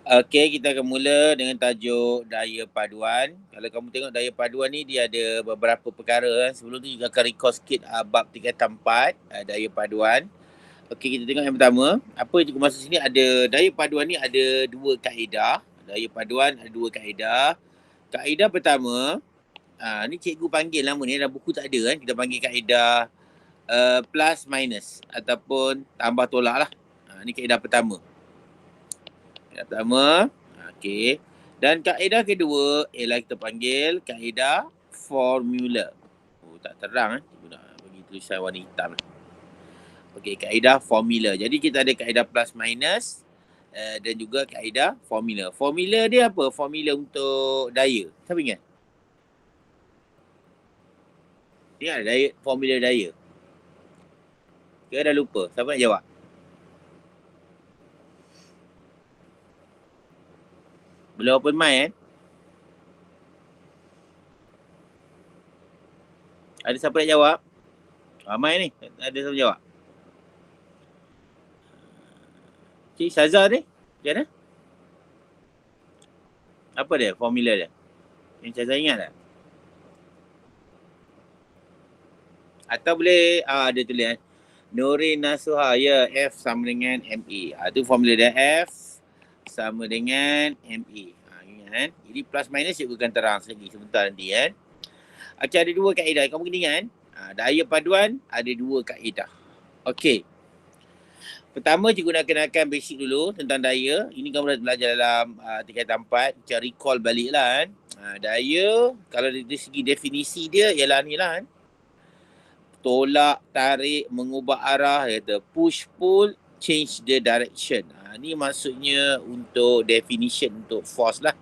Okey, kita akan mula dengan tajuk daya paduan. Kalau kamu tengok daya paduan ni dia ada beberapa perkara. Sebelum tu juga akan recall sikit bab tingkatan 4, daya paduan. Okey, kita tengok yang pertama. Apa yang cikgu maksud sini, ada daya paduan ni ada dua kaedah. Daya paduan ada dua kaedah. Kaedah pertama, ni cikgu panggil nama ni, dalam buku tak ada kan. Kita panggil kaedah plus minus ataupun tambah tolak lah. Ni kaedah pertama. Kaedah pertama. Okey. Dan kaedah kedua ialah kita panggil kaedah formula. Oh, tak terang Cikgu nak bagi tulisan warna hitam. Okey, kaedah formula. Jadi kita ada kaedah plus minus dan juga kaedah formula. Formula dia apa? Formula untuk daya. Siapa ingat? Ingat daya, formula daya? Ke dah lupa? Siapa nak jawab? Belum open mic Ada siapa nak jawab? Ramai ni. Ada siapa jawab? Cik Syazah ni? Macam mana? Apa dia? Formula dia? Yang Syazah ingat tak? Atau boleh ada tulis Nurin Nasuha, ya, F sama dengan MA. Itu formula dia, F sama dengan MA. Ingat kan? Jadi plus minus cikgu akan terang lagi sebentar nanti kan. Okey, ada dua kaedah. Kamu kena ingat kan? Daya paduan ada dua kaedah. Okey. Pertama, cikgu nak kenalkan basic dulu tentang daya. Ini kamu dah belajar dalam tingkatan 4. Macam recall balik lah kan. Daya, kalau dari segi definisi dia ialah ni lah kan. Tolak, tarik, mengubah arah, kata push, pull, change the direction. Ni maksudnya untuk definition untuk force lah.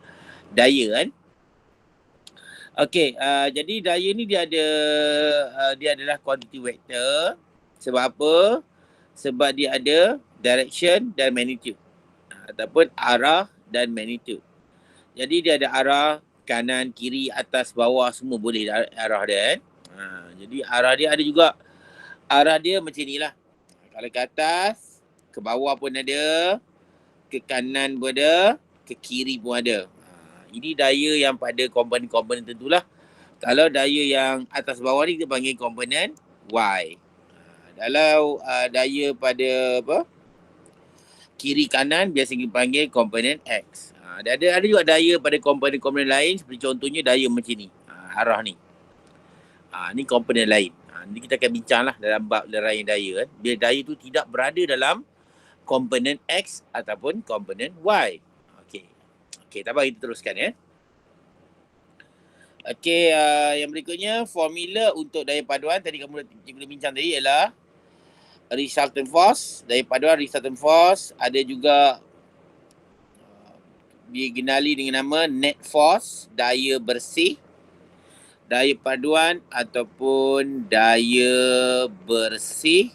Daya kan. Okey, jadi daya ni dia ada dia adalah quantity vector. Sebab apa? Sebab dia ada direction dan magnitude. Ataupun arah dan magnitude. Jadi dia ada arah kanan, kiri, atas, bawah, semua boleh arah dia kan. Jadi arah dia ada juga. Arah dia macam ni lah. Kalau ke atas, ke bawah pun ada, ke kanan pun ada, ke kiri pun ada. Ini daya yang pada komponen-komponen tentulah. Kalau daya yang atas bawah ni kita panggil komponen Y. Kalau daya pada kiri kanan biasa kita panggil komponen X. Ada juga daya pada komponen-komponen lain, seperti contohnya daya macam ni. Arah ni. Ni komponen lain. Nanti kita akan bincang lah dalam bab leraian daya kan. Bila daya tu tidak berada dalam komponen X ataupun komponen Y. Okey, tak apa, kita teruskan ya. Okey, yang berikutnya formula untuk daya paduan tadi kamu dah bincang tadi ialah resultant force. Daya paduan resultant force ada juga dikenali dengan nama net force, daya bersih, daya paduan ataupun daya bersih,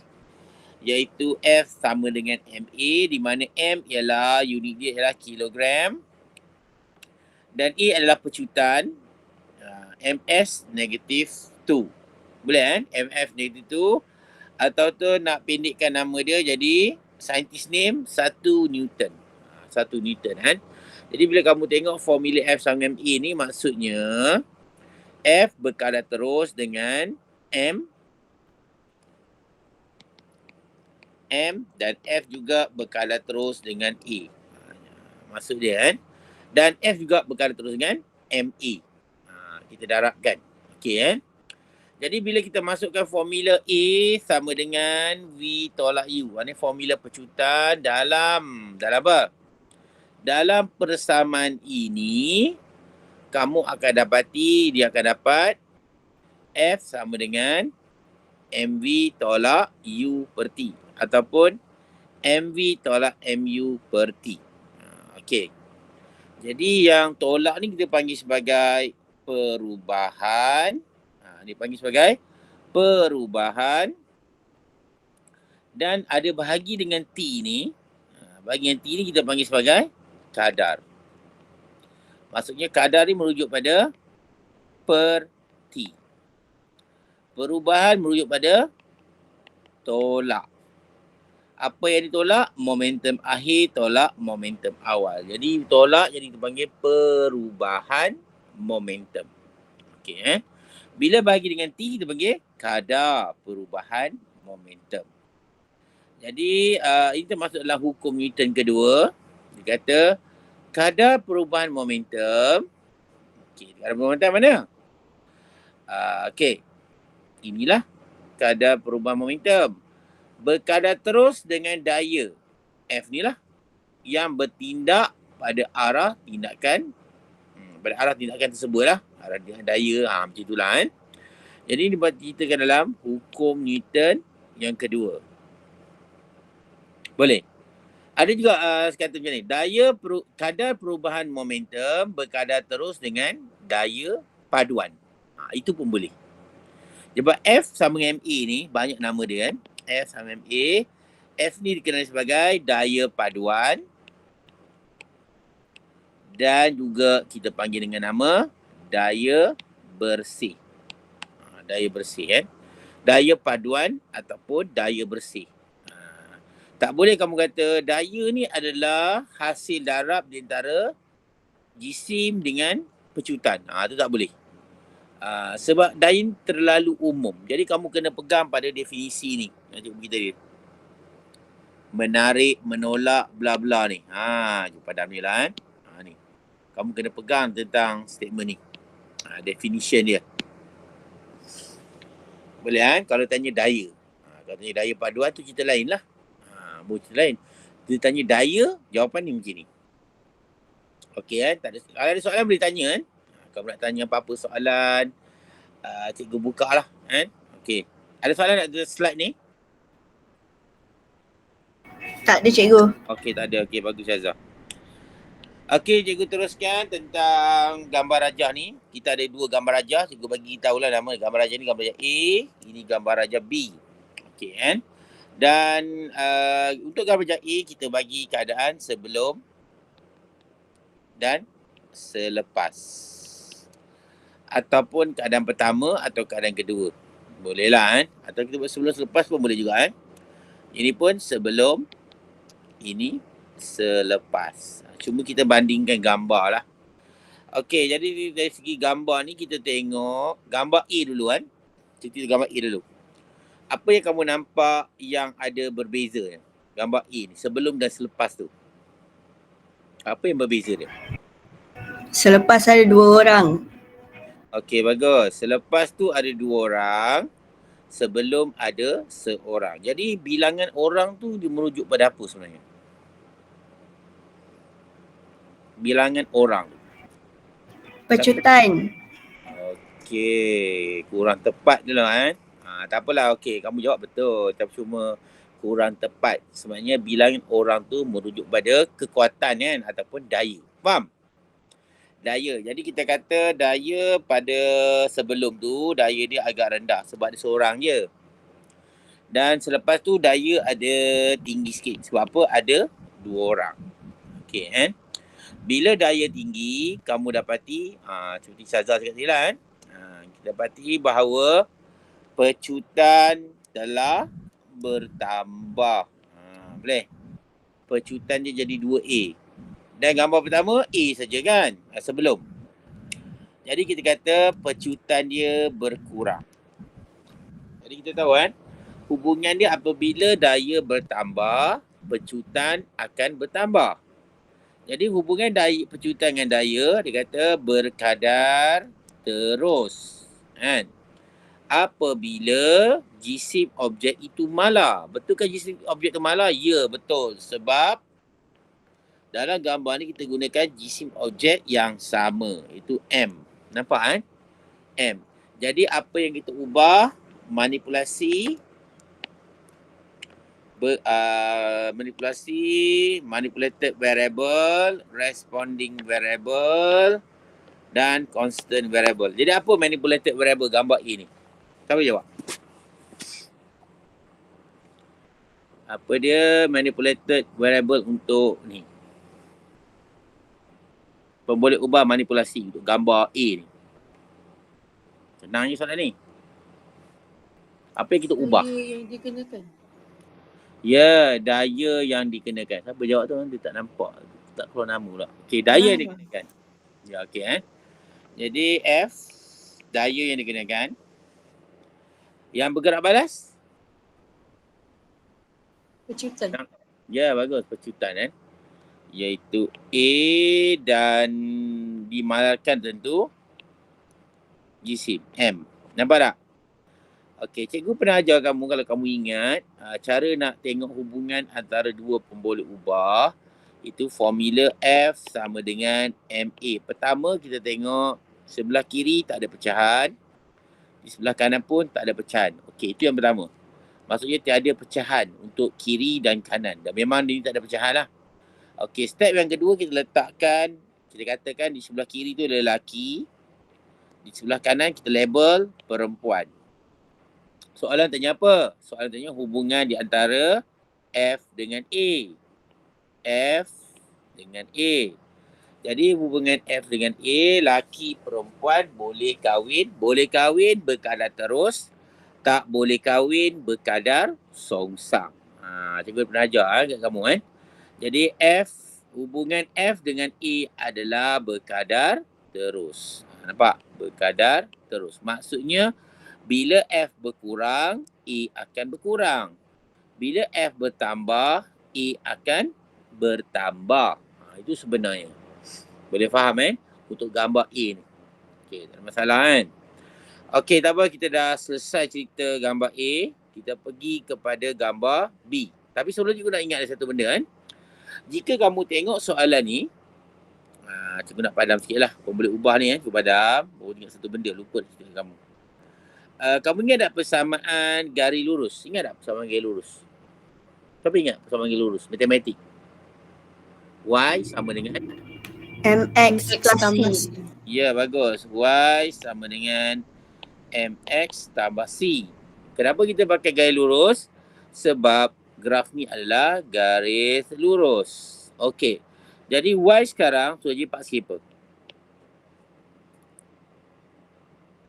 iaitu F sama dengan MA, di mana M ialah unit dia ialah kilogram dan A adalah pecutan. MS negatif 2. Boleh kan? MF negatif 2. Atau tu nak pendekkan nama dia jadi scientist name 1 Newton. 1 Newton kan? Jadi bila kamu tengok formula F sama dengan A ni, maksudnya F berkadar terus dengan M dan F juga berkadar terus dengan A. Maksud dia kan? Dan F juga berkadar terus dengan MA. Kita darabkan. Okey kan? Jadi bila kita masukkan formula A sama dengan V tolak U. Ini formula pecutan dalam apa? Dalam persamaan ini, kamu akan dapati dia akan dapat F sama dengan MV tolak U per T. Ataupun MV tolak MU per T. Okey. Jadi yang tolak ni kita panggil sebagai perubahan. Dipanggil sebagai perubahan. Dan ada bahagi dengan T ni. Bahagian T ni kita panggil sebagai kadar. Maksudnya kadar ni merujuk pada per T. Perubahan merujuk pada tolak. Apa yang ditolak? Momentum akhir tolak momentum awal. Jadi tolak jadi kita panggil perubahan momentum. Okey. Bila bahagi dengan T kita panggil kadar perubahan momentum. Jadi ini termasuk dalam hukum Newton kedua. Dia kata kadar perubahan momentum. Okey, kadar momentum mana? Okey. Inilah kadar perubahan momentum. Berkadar terus dengan daya F ni lah yang bertindak pada arah tindakan tersebut lah, arah daya macam itulah kan. Jadi ini diceritakan dalam hukum Newton yang kedua. Boleh? Ada juga kata macam ni, kadar perubahan momentum berkadar terus dengan daya paduan. Itu pun boleh. Sebab F sama dengan MA ni banyak nama dia kan. F sama MA. F ni dikenali sebagai daya paduan dan juga kita panggil dengan nama daya bersih. Daya bersih kan. Daya paduan ataupun daya bersih. Tak boleh kamu kata daya ni adalah hasil darab di antara jisim dengan pecutan. Itu tak boleh. Sebab daya ni terlalu umum. Jadi kamu kena pegang pada definisi ni. Cikgu kita dia. Menarik, menolak, bla bla ni. Padam ni lah kan. Ni. Kamu kena pegang tentang statement ni. Definition dia. Boleh kan? Kalau tanya daya. Kalau tanya daya paduan tu cerita lain lah. Cerita lain. Dia tanya daya, jawapan ni macam ni. Okey kan? Kalau ada soalan boleh tanya kan? Kalau nak tanya apa-apa soalan, cikgu buka lah kan? Okey. Ada soalan nak slide ni? Tak ada cikgu. Okey, tak ada. Okey, bagus Syazah. Okey, cikgu teruskan tentang gambar rajah ni. Kita ada dua gambar rajah. Cikgu bagi tahulah nama gambar rajah ni. Gambar rajah A, ini gambar rajah B. Okey kan? Dan untuk gambar rajah A, kita bagi keadaan sebelum dan selepas. Ataupun keadaan pertama atau keadaan kedua. Boleh lah kan? Atau kita buat sebelum selepas pun boleh juga kan? Ini pun sebelum, ini selepas. Cuma kita bandingkan gambar lah. Okey, jadi dari segi gambar ni kita tengok gambar A dulu kan. Kita gambar A dulu. Apa yang kamu nampak yang ada berbeza ni? Gambar A ni, sebelum dan selepas tu. Apa yang berbeza dia? Selepas ada 2 orang. Okey, bagus. Selepas tu ada 2 orang. Sebelum ada seorang. Jadi bilangan orang tu dia merujuk pada apa sebenarnya? Bilangan orang. Pecutan. Okey, kurang tepat je lah kan. Tak apalah, okey, kamu jawab betul. Tapi cuma kurang tepat. Sebenarnya bilangan orang tu merujuk pada kekuatan kan ataupun daya. Faham? Daya. Jadi kita kata daya pada sebelum tu, daya dia agak rendah sebab dia seorang je. Dan selepas tu daya ada tinggi sikit. Sebab apa? Ada 2 orang. Okey kan? Bila daya tinggi, kamu dapati, seperti Syazah cakap tadi lah kan? Kita dapati bahawa pecutan telah bertambah. Boleh? Pecutan dia jadi 2A. Dan gambar pertama A saja kan? Sebelum. Jadi kita kata pecutan dia berkurang. Jadi kita tahu kan? Hubungan dia apabila daya bertambah, pecutan akan bertambah. Jadi hubungan daya pecutan dengan daya, dia kata berkadar terus. Kan? Apabila jisim objek itu malar. Betulkah jisim objek itu malar? Ya, betul. Sebab dalam gambar ni kita gunakan jisim objek yang sama. Itu M. Nampak kan? M. Jadi apa yang kita ubah? Manipulasi, manipulated variable, responding variable dan constant variable. Jadi apa manipulated variable gambar A ni? Siapa jawab? Apa dia manipulated variable untuk ni? Boleh ubah manipulasi untuk gambar A ni. Senang je soalan ni. Apa yang kita ubah? Yang dikenakan. Ya, daya yang dikenakan. Siapa jawab tu? Dia tak nampak. Tak keluar nama pula. Okey, daya yang dikenakan. Ya, okey Jadi F, daya yang dikenakan. Yang bergerak balas? Pecutan. Ya, bagus. Pecutan Iaitu A dan dimalarkan tentu jisim M. Nampak tak? Okey, cikgu pernah ajar kamu kalau kamu ingat cara nak tengok hubungan antara dua pemboleh ubah itu formula F sama dengan MA. Pertama kita tengok sebelah kiri tak ada pecahan, di sebelah kanan pun tak ada pecahan. Okey, itu yang pertama. Maksudnya tiada pecahan untuk kiri dan kanan. Dan memang dia tak ada pecahan lah. Okey, step yang kedua kita letakkan, kita katakan di sebelah kiri tu lelaki, di sebelah kanan kita label perempuan. Soalan tanya apa? Soalan tanya hubungan di antara F dengan A. F dengan A. Jadi hubungan F dengan A, laki perempuan boleh kahwin berkadar terus, tak boleh kahwin berkadar songsang. Cikgu pernah ajar kat kamu Jadi hubungan F dengan A adalah berkadar terus. Nampak? Berkadar terus. Maksudnya bila F berkurang, A akan berkurang. Bila F bertambah, A akan bertambah. Itu sebenarnya. Boleh faham untuk gambar A ni. Okey, tak ada masalah Okey, tak apa, kita dah selesai cerita gambar A. Kita pergi kepada gambar B. Tapi sebelum juga nak ingat ada satu benda Jika kamu tengok soalan ni, cikgu nak padam sikit lah. Kau boleh ubah ni cikgu padam. Baru ingat satu benda, lupa cerita kamu. Kamu ingat tak persamaan garis lurus? Ingat tak persamaan garis lurus? Siapa ingat persamaan garis lurus? Matematik. Y sama dengan MX plus C. Ya, bagus. Y sama dengan MX tambah C. Kenapa kita pakai garis lurus? Sebab graf ni adalah garis lurus. Okey. Jadi Y sekarang sudah jadi part skipper.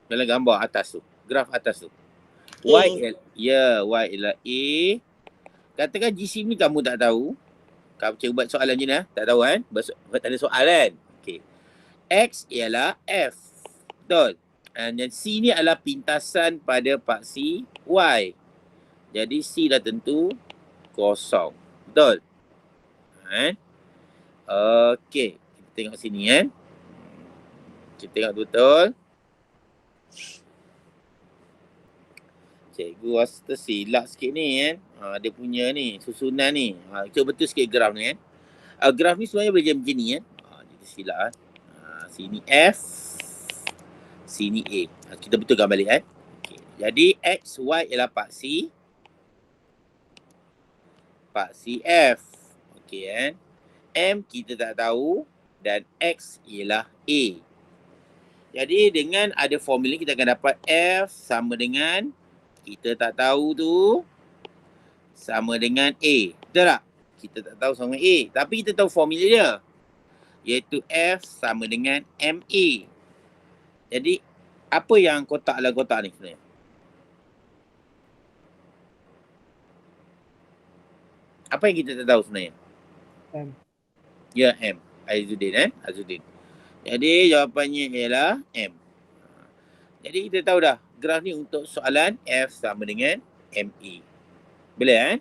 Dalam gambar atas tu. Graf atas tu. Y ialah A. Katakan jisim ni kamu tak tahu. Kamu cikgu buat soalan je tak tahu tak ada soal Okey. X ialah F. Betul. Dan C ni adalah pintasan pada paksi Y. Jadi C dah tentu kosong. Betul. Okey. Kita tengok sini Kita tengok betul. Cikgu rasa tersilap sikit ni dia punya ni susunan ni. Cuba betul sikit graf ni graf ni sebenarnya boleh jadi macam ni dia tersilap sini F, sini A. Kita betulkan balik okay. Jadi X, Y ialah paksi F. Okey M kita tak tahu dan X ialah A. Jadi dengan ada formula kita akan dapat F sama dengan kita tak tahu tu sama dengan A. Betul tak? Kita tak tahu sama A. Tapi kita tahu formula dia. Iaitu F sama dengan MA. Jadi, apa yang kotak dalam kotak ni sebenarnya? Apa yang kita tak tahu sebenarnya? M. Ya, M. Azuddin Azuddin. Jadi, jawapannya ialah M. Jadi, kita tahu dah. Graf ni untuk soalan F sama dengan MA. Boleh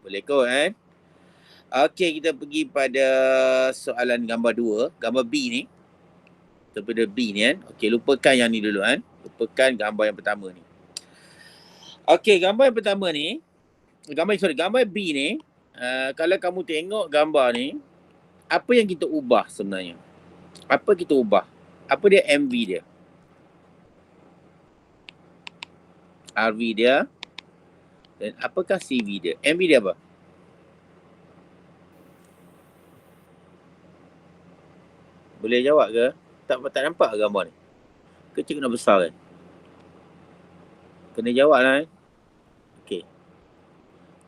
Boleh kot Okey, kita pergi pada soalan gambar 2. Gambar B ni. Daripada B ni Okey, lupakan yang ni dulu Lupakan gambar yang pertama ni. Okey, gambar yang pertama ni. Gambar B ni. Kalau kamu tengok gambar ni. Apa yang kita ubah sebenarnya? Apa kita ubah? Apa dia MV dia? RV dia. Dan apakah CV dia? MV dia apa? Boleh jawab ke? Tak nampak gambar ni? Kecil kena besar kan? Kena jawab lah Okey.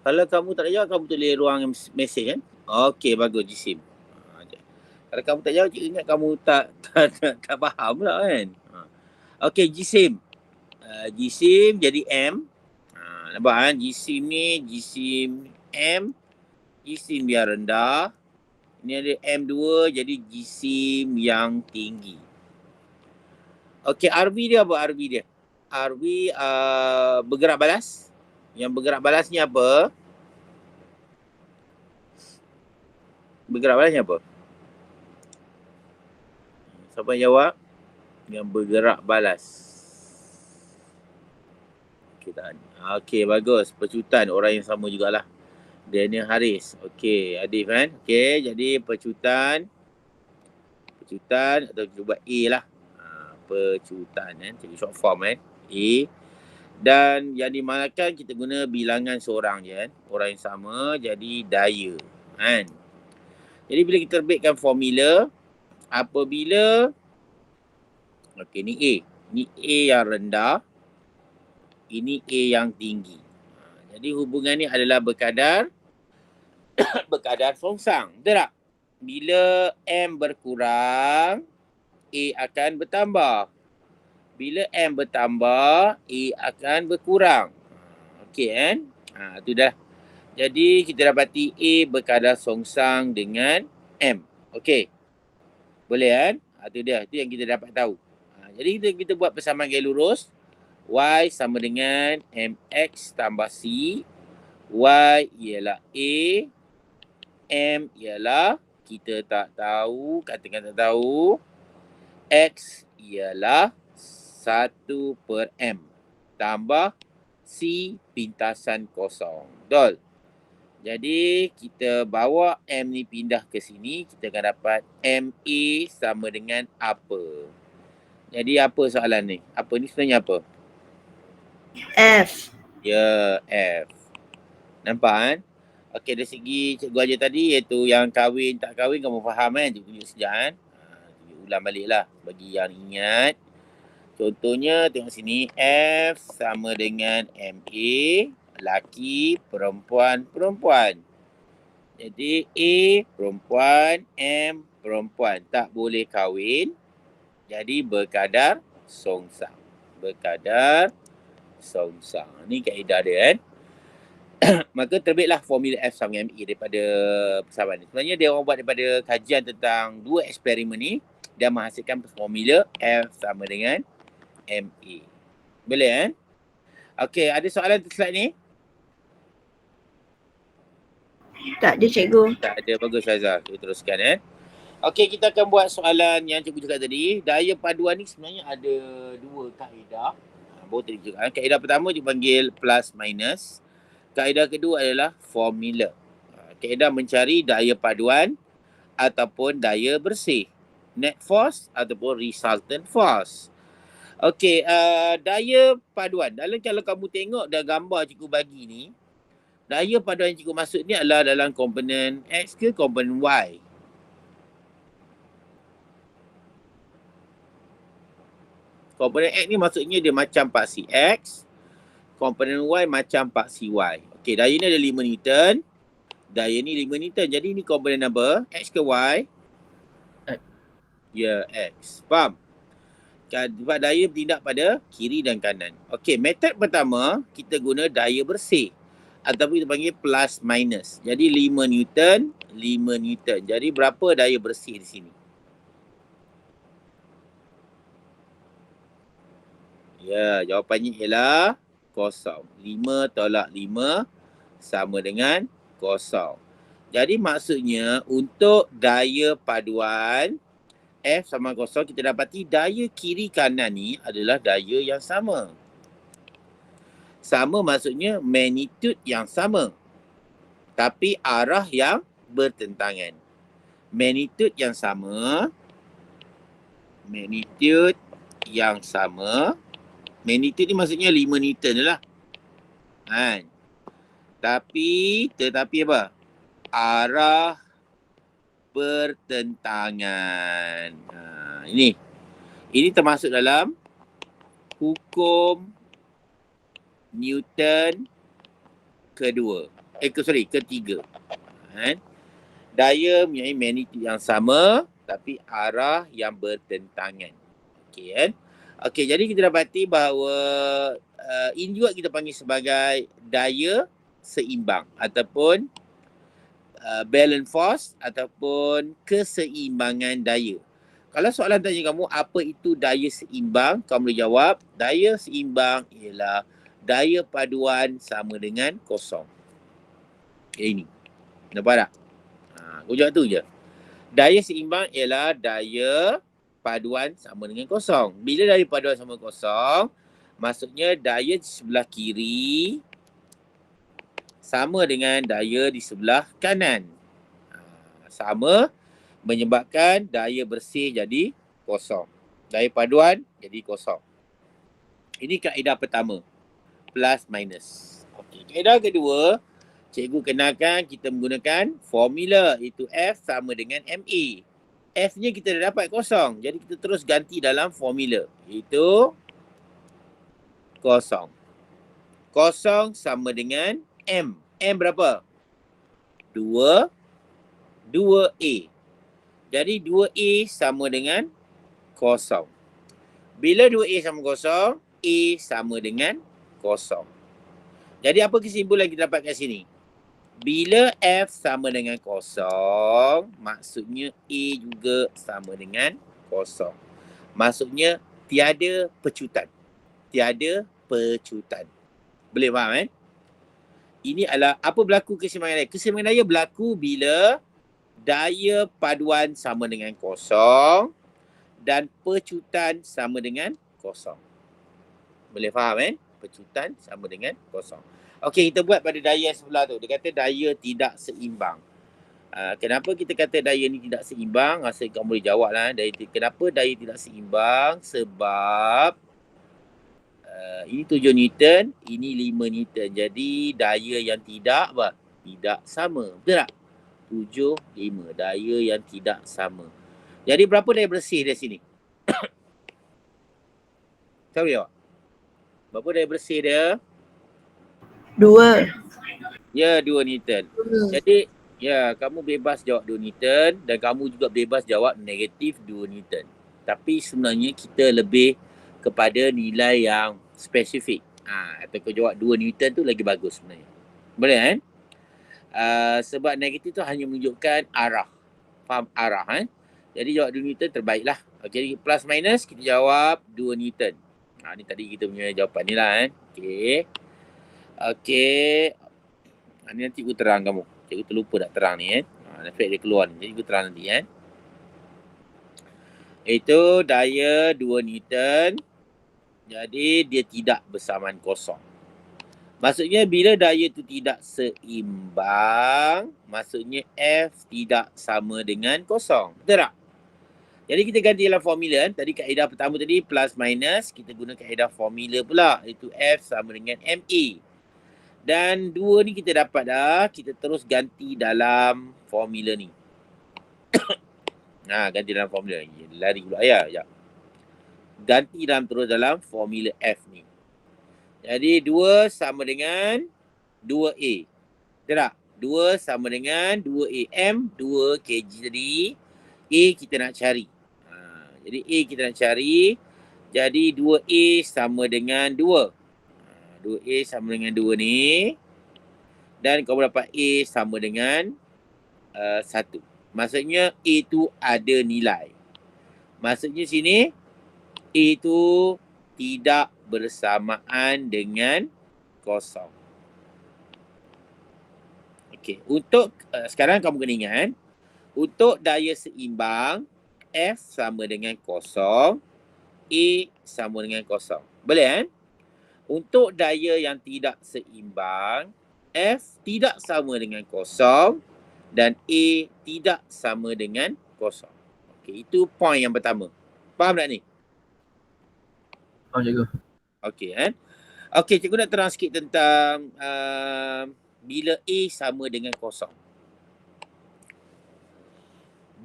Kalau kamu tak jawab, kamu tulis ruang mesej Okey, bagus jisim. Kalau kamu tak jawab, cikgu ingat kamu tak faham pula Okey, jisim. Jisim jadi M. Nampak jisim ni, jisim M jisim yang rendah. Ini ada M2 jadi jisim yang tinggi. Okey, RV dia apa RV dia? RV bergerak balas. Yang bergerak balas ni apa? Bergerak balasnya apa? Siapa yang jawab? Yang bergerak balas. Okey, tak. Okey, bagus. Pecutan orang yang sama jugalah. Daniel Haris. Okey, Adif kan? Okey, jadi pecutan atau kita buat A lah. Pecutan kan. Jadi short form kan. A. Dan yang dimalakkan kita guna bilangan seorang je kan. Orang yang sama jadi daya kan. Jadi bila kita terbitkan formula, apabila okey ni A. Ni A yang rendah. Ini A yang tinggi. Jadi hubungan ni adalah berkadar songsang. Betul tak? Bila M berkurang, A akan bertambah. Bila M bertambah, A akan berkurang. Okey kan? Tu dah. Jadi kita dapati A berkadar songsang dengan M. Okey. Boleh kan? Tu dia. Itu yang kita dapat tahu. Jadi kita buat persamaan gaya lurus. Y sama dengan MX tambah C. Y ialah A. M ialah kita tak tahu. Katakan tak tahu. X ialah 1/M. Tambah C pintasan kosong. Betul? Jadi kita bawa M ni pindah ke sini. Kita akan dapat MA sama dengan apa? Jadi apa soalan ni? Apa ni sebenarnya apa? F. Ya, F. Nampak kan? Okey, dari segi cikgu ajar tadi iaitu yang kahwin tak kahwin kamu faham kan? Cikgu tunjuk sekejap kan? Ulang balik lah bagi yang ingat. Contohnya tengok sini. F sama dengan MA. Lelaki, perempuan. Jadi A perempuan, M perempuan. Tak boleh kahwin. Jadi berkadar songsang. Ni kaedah dia kan. Maka terbitlah formula F sama dengan MA daripada persamaan ni. Sebenarnya dia orang buat daripada kajian tentang 2 eksperimen ni. Dia menghasilkan formula F sama dengan MA. Boleh kan? Okey, ada soalan untuk slide ni? Tak ada cikgu. Tak ada. Bagus Syazah. Kita teruskan Okey, kita akan buat soalan yang cikgu cakap tadi. Daya paduan ni sebenarnya ada 2 kaedah. Baru tadi cakap. Kaedah pertama cikgu panggil plus minus. Kaedah kedua adalah formula. Kaedah mencari daya paduan ataupun daya bersih. Net force ataupun resultant force. Okey, daya paduan. Kalau kamu tengok dah gambar cikgu bagi ni, daya paduan yang cikgu maksud ni adalah dalam komponen X ke komponen Y? Komponen X ni maksudnya dia macam paksi X. Komponen Y macam paksi Y. Okey, daya ni ada 5 Newton. Daya ni 5 Newton. Jadi ni komponen apa? X ke Y? X. Ya, X. Faham? Sebab daya bertindak pada kiri dan kanan. Okey, metod pertama kita guna daya bersih. Ataupun kita panggil plus minus. Jadi 5 Newton, 5 Newton. Jadi berapa daya bersih di sini? Ya, jawapannya ialah kosong. 5 tolak 5 sama dengan kosong. Jadi maksudnya untuk daya paduan F sama kosong, kita dapati daya kiri kanan ni adalah daya yang sama. Sama maksudnya magnitude yang sama. Tapi arah yang bertentangan. Magnitude yang sama. Magnitude ni maksudnya 5 Newton lah. Kan? Tetapi apa? Arah bertentangan. Ini termasuk dalam hukum Newton ketiga. Daya mempunyai magnitude yang sama tapi arah yang bertentangan. Okey kan? Okey, jadi kita dapati bahawa ini juga kita panggil sebagai daya seimbang ataupun balance force ataupun keseimbangan daya. Kalau soalan tanya kamu apa itu daya seimbang, kamu boleh jawab daya seimbang ialah daya paduan sama dengan kosong. Ini. Nampak tak? Kau jawab tu je. Daya seimbang ialah daya paduan sama dengan kosong. Bila daya paduan sama kosong, maksudnya daya di sebelah kiri sama dengan daya di sebelah kanan. Sama menyebabkan daya bersih jadi kosong. Daya paduan jadi kosong. Ini kaedah pertama. Plus minus. Okey. Kaedah kedua, cikgu kenalkan kita menggunakan formula iaitu F sama dengan MA. F-nya kita dah dapat kosong. Jadi kita terus ganti dalam formula. Iaitu kosong. Kosong sama dengan M. M berapa? 2. 2A. Jadi 2A sama dengan kosong. Bila 2A sama kosong, A sama dengan kosong. Jadi apa kesimpulan kita dapat kat sini? Bila F sama dengan kosong, maksudnya A juga sama dengan kosong. Maksudnya tiada pecutan. Tiada pecutan. Boleh faham kan? Ini adalah apa berlaku keseimbangan daya? Keseimbangan daya berlaku bila daya paduan sama dengan kosong dan pecutan sama dengan kosong. Boleh faham kan? Pecutan sama dengan kosong. Okey, kita buat pada daya sebelah tu. Dia kata daya tidak seimbang. Kenapa kita kata daya ni tidak seimbang? Rasa kamu boleh jawab lah. Kenapa daya tidak seimbang? Sebab ini 7 Newton, ini 5 Newton. Jadi daya yang tidak apa? Tidak sama. Betul tak? 7, 5. Daya yang tidak sama. Jadi berapa daya bersih dari sini? Tahu jawab? Berapa daya bersih dia? 2. Ya, 2 Newton. Jadi, ya, kamu bebas jawab 2 Newton dan kamu juga bebas jawab negatif 2 Newton. Tapi sebenarnya kita lebih kepada nilai yang spesifik. Atau kau jawab 2 Newton tu lagi bagus sebenarnya. Boleh kan? Sebab negatif tu hanya menunjukkan arah. Faham arah kan? Jadi jawab 2 Newton terbaiklah. Okey, plus minus kita jawab 2 Newton. Ni tadi kita punya jawapan ni lah kan. Okey. Okey. Ni nanti aku terang kamu. Cikgu terlupa nak terang ni kan. Efek dia keluar ni. Jadi aku terang nanti kan. Itu daya 2 Newton. Jadi dia tidak bersamaan kosong. Maksudnya bila daya tu tidak seimbang, maksudnya F tidak sama dengan kosong. Betul tak? Jadi kita ganti dalam formula kan. Tadi kaedah pertama tadi plus minus. Kita guna kaedah formula pula. Iaitu F sama dengan MA. Dan 2 ni kita dapat dah. Kita terus ganti dalam formula ni. Ganti dalam formula. Lari pula ya. Ganti terus dalam formula F ni. Jadi 2 sama dengan 2A. Betul tak? 2 sama dengan 2AM, 2 kg tadi. A kita nak cari. Jadi A kita nak cari. Jadi 2A sama dengan 2. 2A sama dengan 2 ni. Dan kamu dapat A sama dengan 1. Maksudnya A tu ada nilai. Maksudnya sini A tu tidak bersamaan dengan kosong. Okey, untuk sekarang kamu kena ingat, untuk daya seimbang F sama dengan kosong, A sama dengan kosong. Boleh kan? Untuk daya yang tidak seimbang, F tidak sama dengan kosong dan A tidak sama dengan kosong. Okey, itu poin yang pertama. Faham tak ni? Faham cikgu. Okey kan? Okey, cikgu nak terang sikit tentang bila A sama dengan kosong.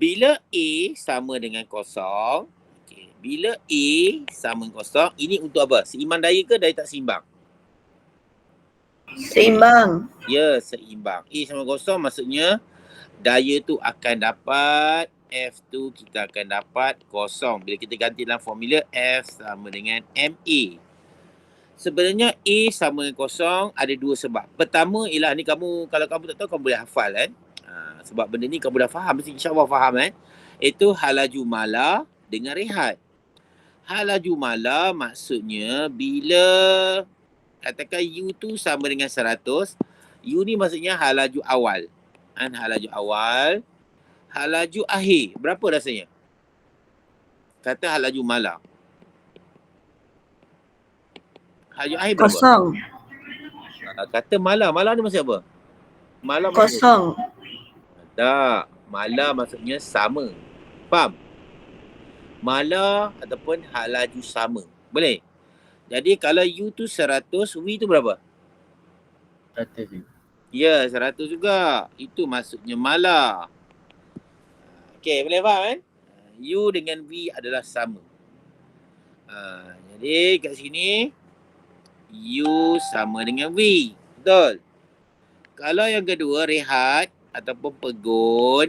Bila A sama dengan kosong, okey, bila A sama dengan kosong, ini untuk apa? Seimbang daya ke daya tak seimbang? Seimbang. Ya, seimbang. A sama kosong maksudnya daya tu akan dapat, F tu kita akan dapat kosong. Bila kita ganti dalam formula, F sama dengan MA. Sebenarnya A sama dengan kosong ada dua sebab. Pertama ialah ni kamu, kalau kamu tak tahu kamu boleh hafal kan. Sebab benda ni kamu dah faham, mesti insyaAllah faham kan. Itu halaju mala dengan rehat. Halaju mala maksudnya bila katakan U tu sama dengan 100, U ni maksudnya halaju awal. Kan halaju awal, halaju akhir. Berapa rasanya? Kata halaju mala. Halaju akhir berapa? Kosong. Kata mala. Mala ni maksud apa? Mala maksudnya Kosong. tak. Mala maksudnya sama. Faham? Mala ataupun halaju sama. Boleh? Jadi kalau U tu 100, V tu berapa? 100 juga. Ya, 100 juga. Itu maksudnya mala. Okey, boleh faham kan? U dengan V adalah sama. Jadi kat sini U sama dengan V. Betul? Kalau yang kedua rehat ataupun pegun,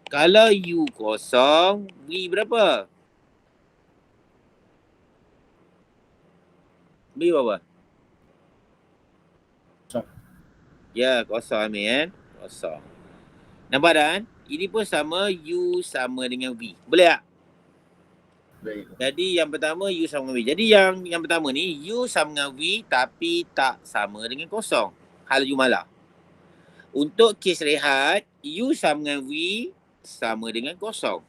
kalau U kosong, V berapa? V berapa? Kosong. Ya, kosong Amir kan? Kosong. Nampak tak kan? Ini pun sama, U sama dengan V. Boleh tak? Baik. Jadi yang pertama U sama dengan V. Jadi yang pertama ni U sama dengan V tapi tak sama dengan kosong. Halaju mala. Untuk kes rehat, U sama dengan V sama dengan kosong.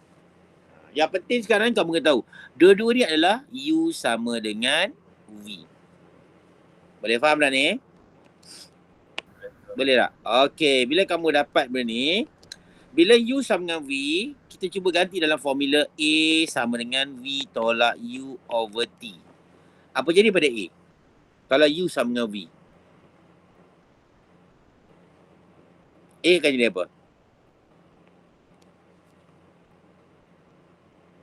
Yang penting sekarang kamu kena tahu, dua-dua ni adalah U sama dengan V. Boleh faham dah ni? Boleh tak? Okey, bila kamu dapat benda ni, bila U sama dengan V, kita cuba ganti dalam formula A sama dengan V tolak U over T. Apa jadi pada A? Kalau U sama dengan V. A akan jadi apa?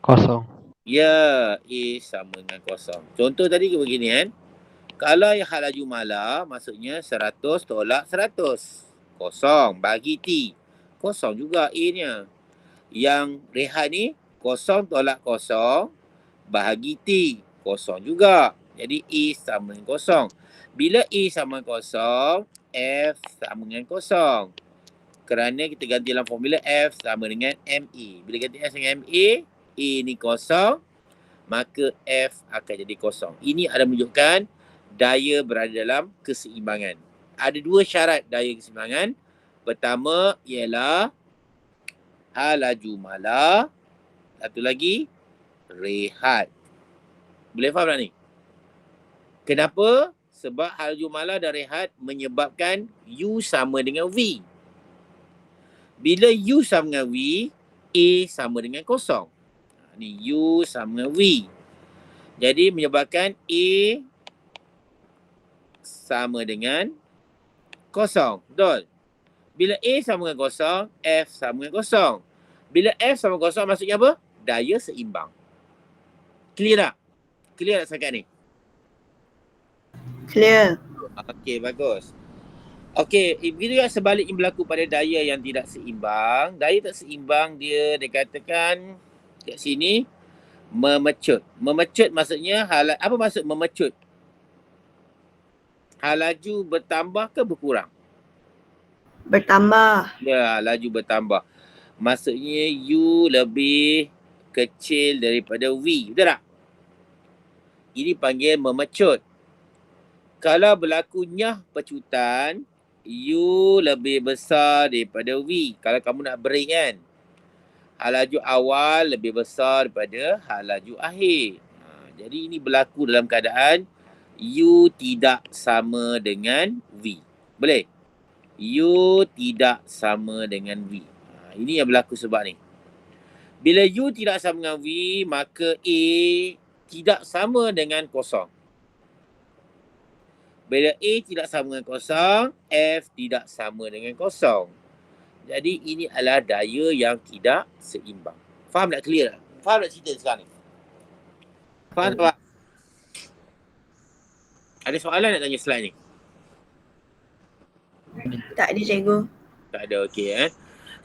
Kosong. Ya, A sama dengan kosong. Contoh tadi begini kan. Kalau yang halaju mala, maksudnya 100 tolak 100. Kosong, bagi T. Kosong juga A-nya. Yang rehat ni, kosong tolak kosong, bahagi T. Kosong juga. Jadi A sama dengan kosong. Bila A sama dengan kosong, F sama dengan kosong. Kerana kita ganti dalam formula F sama dengan MA. Bila ganti F dengan MA, A ni kosong, maka F akan jadi kosong. Ini ada menunjukkan daya berada dalam keseimbangan. Ada dua syarat daya keseimbangan. Pertama ialah halaju mala. Satu lagi, rehat. Boleh faham tak ni? Kenapa? Sebab halaju mala dan rehat menyebabkan U sama dengan V. Bila U sama dengan V, A sama dengan kosong. Ni U sama dengan V. Jadi menyebabkan A sama dengan kosong. Betul? Bila A sama dengan kosong, F sama dengan kosong. Bila F sama kosong maksudnya apa? Daya seimbang. Clear tak? Clear tak setakat ni? Clear. Okey, bagus. Okey, bila yang sebaliknya berlaku pada daya yang tidak seimbang, daya tak seimbang dia dikatakan kat sini memecut. Memecut maksudnya apa maksud memecut? Halaju bertambah ke berkurang? Bertambah. Ya, laju bertambah. Maksudnya U lebih kecil daripada V. Betul tak? Ini panggil memecut. Kalau berlakunya pecutan, U lebih besar daripada V. Kalau kamu nak break kan. Halaju awal lebih besar daripada halaju akhir. Jadi ini berlaku dalam keadaan U tidak sama dengan V. Boleh? U tidak sama dengan V. Ini yang berlaku sebab ni. Bila U tidak sama dengan V, maka A tidak sama dengan kosong. Bila A tidak sama dengan kosong, F tidak sama dengan kosong. Jadi ini adalah daya yang tidak seimbang. Faham tak? Clear tak? Faham tak cerita sekarang ni? Faham tak, Pak? Ada soalan nak tanya slide ni? Tak ada cikgu. Tak ada, okey.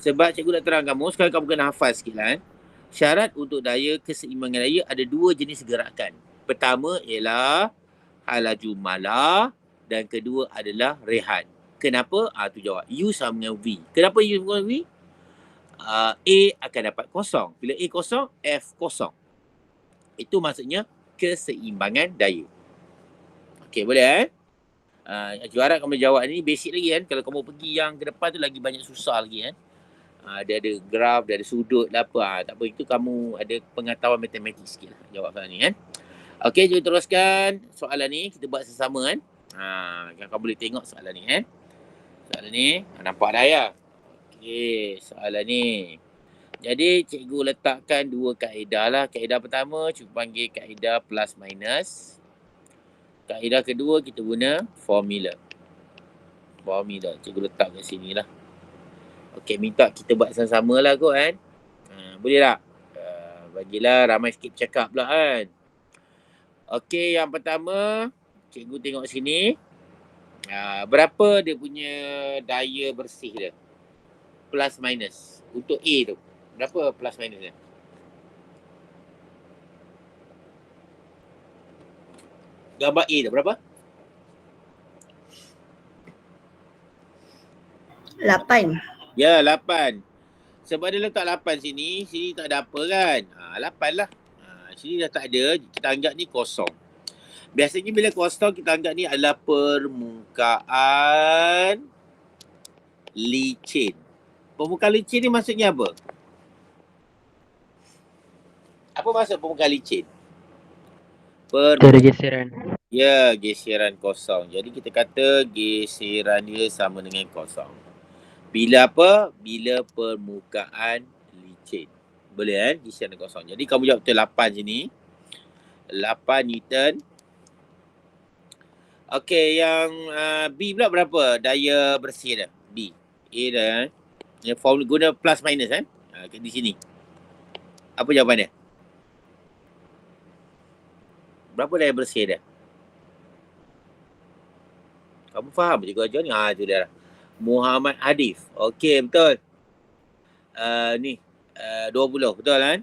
Sebab cikgu nak terang kamu, sekarang kamu kena hafal sikit lah. Syarat untuk daya keseimbangan daya ada dua jenis gerakan. Pertama ialah Halaju Mala. Dan kedua adalah Rehan. Kenapa? Tu jawab. U sama dengan V. Kenapa U sama dengan V? A akan dapat kosong. Bila A kosong, F kosong. Itu maksudnya keseimbangan daya. Okey, boleh juara kamu jawab ni basic lagi kan. Kalau kamu pergi yang ke depan tu lagi banyak susah lagi kan. Dia ada graf, dia ada sudut lah apa. Tak apa, itu kamu ada pengetahuan matematik sikit lah jawab soalan ni kan. Okey, jom teruskan soalan ni. Kita buat sesama kan. Kamu boleh tengok soalan ni kan. Soalan ni, nampak dah ya? Okey, soalan ni. Jadi cikgu letakkan dua kaedah lah. Kaedah pertama cikgu panggil kaedah plus minus. Kaedah kedua kita guna formula. Formula cikgu letak kat sini lah. Okey, minta kita buat sama-sama lah kot kan. Boleh tak? Bagilah ramai sikit cakap pula kan. Okey, yang pertama cikgu tengok sini. Berapa dia punya daya bersih dia? Plus minus. Untuk A tu. Berapa plus minus dia? Gambar A tu berapa? 8. Ya, 8. Sebab dia letak 8 sini tak ada apa kan. 8 lah. Sini dah tak ada, kita anggap ni kosong. Biasanya bila kosong kita anggap ni adalah permukaan licin. Permukaan licin ni maksudnya apa? Apa maksud permukaan licin? Tergeseran. Ya, geseran kosong. Jadi kita kata geseran dia sama dengan kosong. Bila apa? Bila permukaan licin. Boleh kan? Geseran kosong. Jadi kamu jawab betul 8 sini. 8 Newton. Okey, yang B pula berapa daya bersih dia? B. A dah. Yang form guna plus minus kan? Di sini. Apa jawapan dia? Berapa daya bersih dia? Kamu faham cikgu ajar ni? Itu dia lah. Muhammad Hadif. Okey, betul. Ni. 20. Betul kan?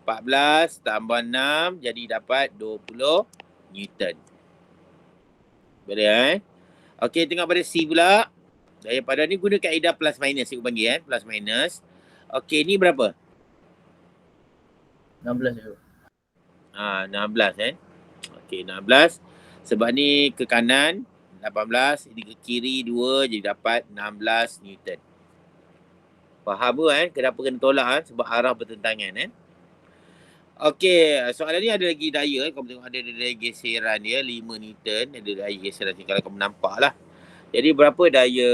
14 tambah 6 jadi dapat 20 Newton. Boleh kan? Okey, tengok pada C pula. Daripada ni guna kaedah plus minus. Cikgu panggil kan? Plus minus. Okey, ni berapa? 16 cikgu. 16 kan? Okey, 16. Sebab ni ke kanan 18, ini ke kiri 2 jadi dapat 16 Newton. Faham kan? Kenapa kena tolak kan? Sebab arah bertentangan kan? Okey, soalan ni ada lagi daya. Kamu tengok ada daya geseran dia 5 Newton. Ada daya geseran ni kalau kamu nampak lah. Jadi berapa daya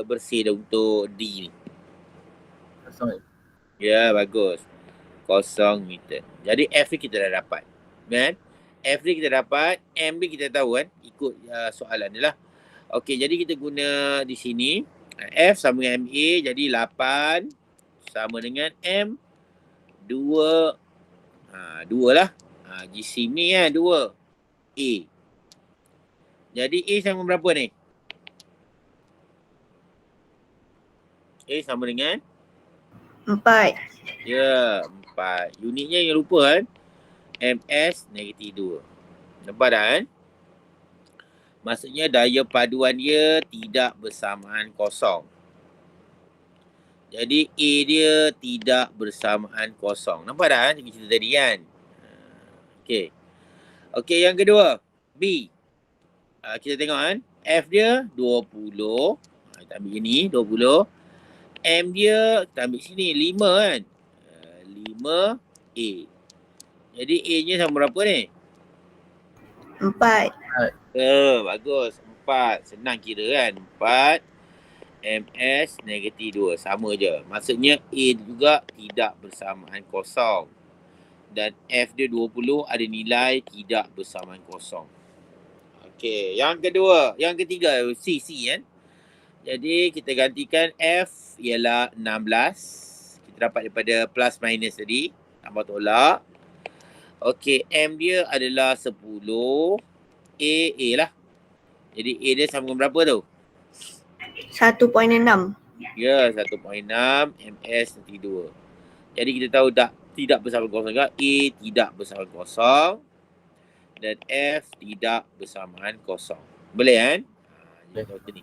bersih dia untuk D ni? Kosong. Ya, bagus. 0 Newton. Jadi F ni kita dah dapat. Kan? F ni kita dapat. M ni kita tahu kan? Ikut soalan ni lah. Okey, jadi kita guna di sini. F sama dengan MA. Jadi 8 sama dengan M. 2. 2 lah. Di sini kan 2. A. Jadi A sama berapa ni? A sama dengan? 4. Ya, 4. Unitnya yang lupa kan? MS -2. Nampak dah kan? Maksudnya daya paduan dia tidak bersamaan kosong. Jadi A dia tidak bersamaan kosong. Nampak dah kan? Cerita tadi kan? Okey. Okey, yang kedua. B. Kita tengok kan? F dia 20. Kita ambil ini 20. M dia kita ambil sini 5 kan? 5 A. Jadi A nya sama berapa ni? 4. Bagus. 4. Senang kira kan? 4 MS -2. Sama je. Maksudnya A juga tidak bersamaan kosong. Dan F dia 20 ada nilai tidak bersamaan kosong. Okey. Yang kedua. Yang ketiga C kan? Jadi kita gantikan F ialah 16. Kita dapat daripada plus minus tadi. Tambah tolak. Okey, M dia adalah 10. A lah. Jadi A dia sama dengan berapa tu? 1.6. Ya, 1.6 MS nanti 2. Jadi kita tahu tak tidak bersama kosong juga. A tidak bersama kosong. dan F tidak bersamaan kosong. Boleh kan? Jadi tahu macam ni.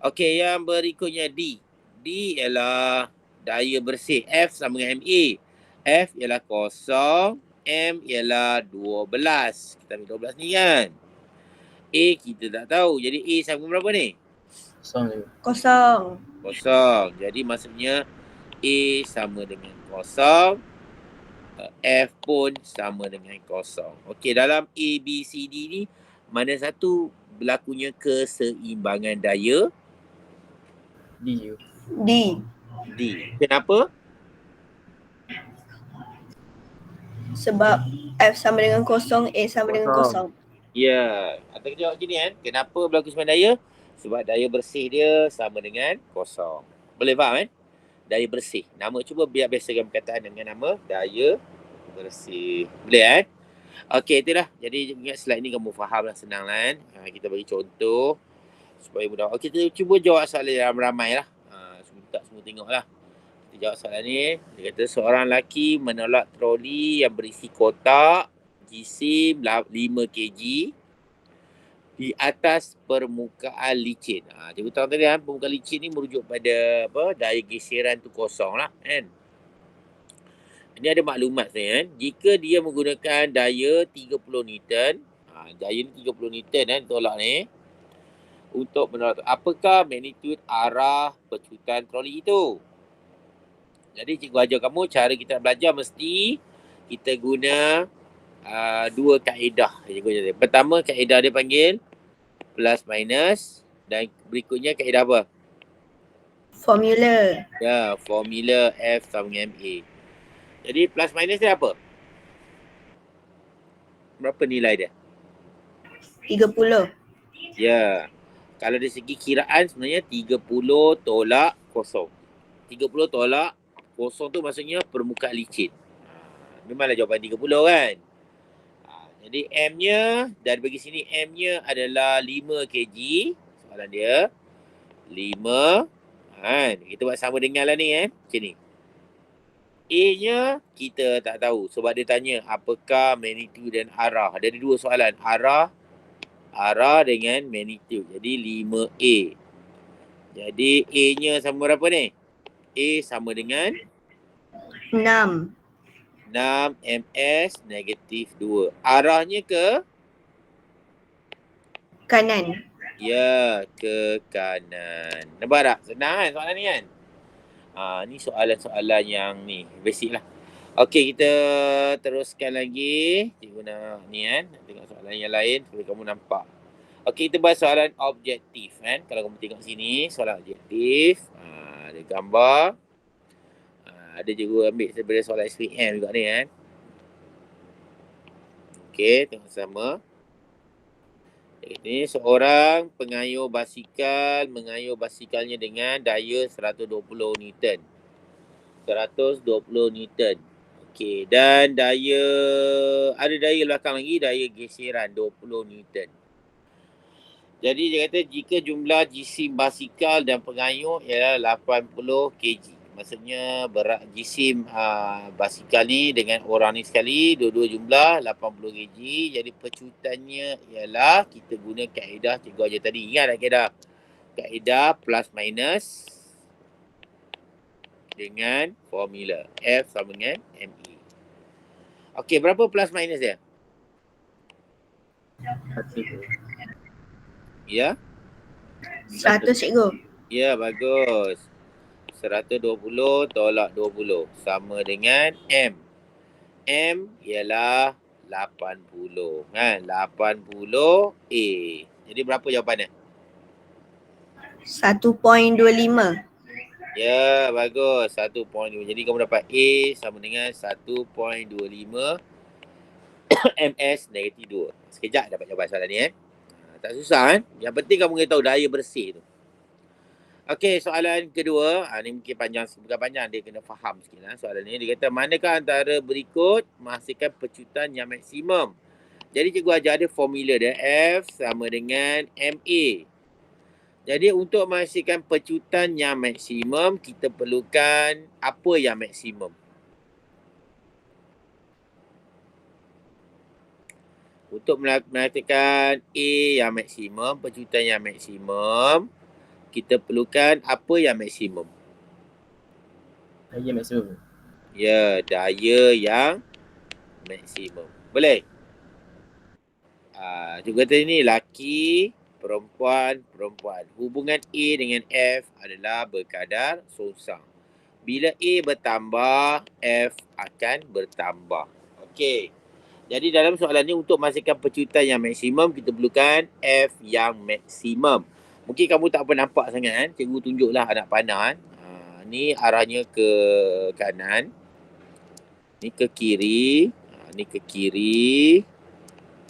Okey, yang berikutnya D. D ialah daya bersih. F sama dengan MA. F ialah kosong, M ialah 12. Kita ambil 12 ni kan. A kita tak tahu. Jadi A sama berapa ni? Kosong. Kosong. Jadi maksudnya A sama dengan kosong. F pun sama dengan kosong. Okey, dalam A, B, C, D ni mana satu berlakunya keseimbangan daya? D. D. Kenapa? Sebab F sama dengan kosong, A sama dengan kosong. Ya. Atau kita jawab gini kan. Kenapa berlaku keseimbangan daya? Sebab daya bersih dia sama dengan kosong. Boleh faham kan? Daya bersih. Nama cuba biar biasakan perkataan dengan nama daya bersih. Boleh kan? Okey, itulah. Jadi ingat slide ni kamu faham lah, senang lah kan. Kita bagi contoh supaya mudah. Okey, kita cuba jawab soalan yang ramai lah. Tak semua tengok lah. Kita jawab soalan ni. Dia kata seorang lelaki menolak troli yang berisi kotak jisim 5 kg di atas permukaan licin. Cikgu tahu tadi kan, permukaan licin ni merujuk pada apa? Daya geseran tu kosong lah kan. Ini ada maklumat sebenarnya kan. Jika dia menggunakan daya 30 Newton, daya ni 30 Newton kan tolak ni. Untuk menolak, apakah magnitud arah pecutan troli itu? Jadi cikgu ajar kamu cara kita belajar mesti kita guna dua kaedah. Pertama kaedah dia panggil plus minus dan berikutnya kaedah apa? Formula. Ya, formula F sama dengan MA. Jadi plus minus dia apa? Berapa nilai dia? 30. Ya. Kalau dari segi kiraan sebenarnya 30 tolak kosong. 30 tolak kosong tu maksudnya permukaan licin. Memanglah jawapan 30 kan? Jadi M-nya, dari bagi sini M-nya adalah 5 kg. Soalan dia 5. Kita buat sama dengan lah ni macam ni. A-nya kita tak tahu sebab dia tanya apakah magnitud dan arah. Ada dua soalan, arah dengan magnitud. Jadi 5A. Jadi A-nya sama berapa ni? A sama dengan 6. 6 ms negatif 2. Arahnya ke? Kanan. Ya, ke kanan. Nampak tak? Senang kan soalan ni kan? Ni soalan-soalan yang ni basic lah. Okey, kita teruskan lagi. Cikgu nak ni kan, tengok soalan yang lain supaya kamu nampak. Okey, kita bahas soalan objektif kan. Kalau kamu tengok sini, soalan objektif. Ada gambar. Ada juga ambil sebenarnya soalan SPM juga ni kan. Okey, tengok sama. Ini seorang pengayuh basikal mengayuh basikalnya dengan daya 120 Newton. 120 Newton. Okey, dan ada daya belakang lagi, daya geseran 20 Newton. Jadi dia kata jika jumlah jisim basikal dan pengayuh ialah 80 kg. Maksudnya berat jisim basikal ni dengan orang ni sekali, dua-dua jumlah 80 kg. Jadi pecutannya ialah kita guna kaedah cikgu ajar tadi. Ingat tak kaedah? Kaedah plus minus dengan formula F sama dengan ME. Okey, berapa plus minus dia? 100. Ya? 100 cikgu. Ya, bagus. 120 tolak 20 sama dengan M. M ialah 80 kan? 80 A. Jadi berapa jawapannya? 1.25. Ya, bagus. 1.5. Jadi kamu dapat A sama dengan 1.25 ms negatif 2. Sekejap dapat jawapan soalan ni tak susah kan? Yang penting kamu kena tahu daya bersih tu. Okey, soalan kedua. Ni mungkin panjang, bukan panjang, dia kena faham sikit lah soalan ni. Dia kata, manakah antara berikut menghasilkan pecutan yang maksimum? Jadi cikgu ajar ada formula dia. F sama dengan MA. Jadi untuk menghasilkan pecutan yang maksimum, kita perlukan apa yang maksimum? untuk mengatakan A yang maksimum, pecutan yang maksimum, kita perlukan apa yang maksimum? Daya maksimum. Ya, daya yang maksimum. Boleh? Juga kata ni laki, perempuan, perempuan. Hubungan A dengan F adalah berkadar songsang. Bila A bertambah, F akan bertambah. Okey. Jadi dalam soalan ni untuk memastikan pecutan yang maksimum, kita perlukan F yang maksimum. Mungkin kamu tak apa nampak sangat kan. Cikgu tunjuklah anak panah kan. Ni arahnya ke kanan. Ni ke kiri. Ni ke kiri.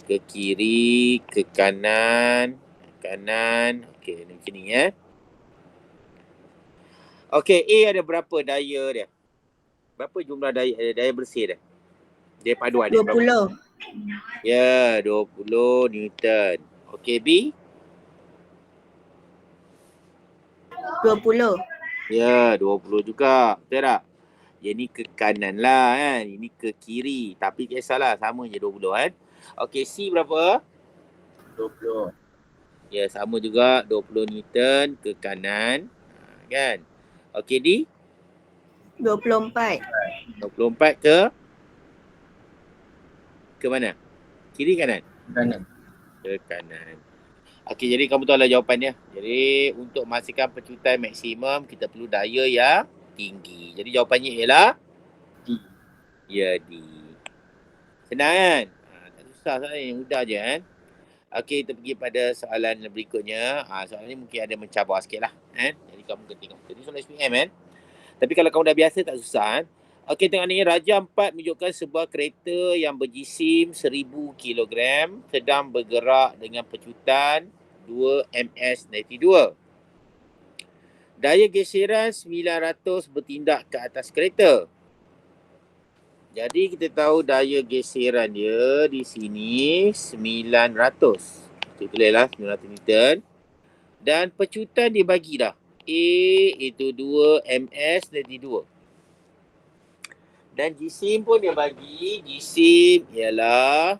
Ke kiri, ke kanan. Kanan. Okey, macam ni ya. Okey, A ada berapa daya dia? Berapa jumlah daya bersih dia? Daya paduan dia? 20. Ya, 20 Newton. Okey, B? 20. Ya, 20 juga. Betul tak? Yang ni ke kanan lah kan. Ini ke kiri. Tapi kisahlah, sama je 20 kan. Okey, C berapa? 20. Ya, sama juga 20 Newton ke kanan. Kan? Okey, D? 24. 24 ke mana? Kiri kanan? Kanan. Ke kanan. Okey, jadi kamu tahu lah jawapannya. Jadi untuk memastikan pecutan maksimum, kita perlu daya yang tinggi. Jadi jawapannya ialah D. ya, D. Senang kan? Tak susah soalan ni, mudah je kan? Okey, kita pergi pada soalan berikutnya. Soalan ni mungkin ada mencabar sikit lah. Kan? Jadi kamu kena tengok. Jadi soalan SPM kan? Tapi kalau kamu dah biasa tak susah kan? Okey, tengok ni. Raja 4 menunjukkan sebuah kereta yang berjisim 1000 kilogram sedang bergerak dengan pecutan 2 ms/2. Daya geseran 900 bertindak ke atas kereta. Jadi kita tahu daya geseran dia di sini 900. Kita tulislah 900 Newton. Dan pecutan dibagi dah. A itu 2 ms/2. Dan jisim pun dia bagi. Jisim ialah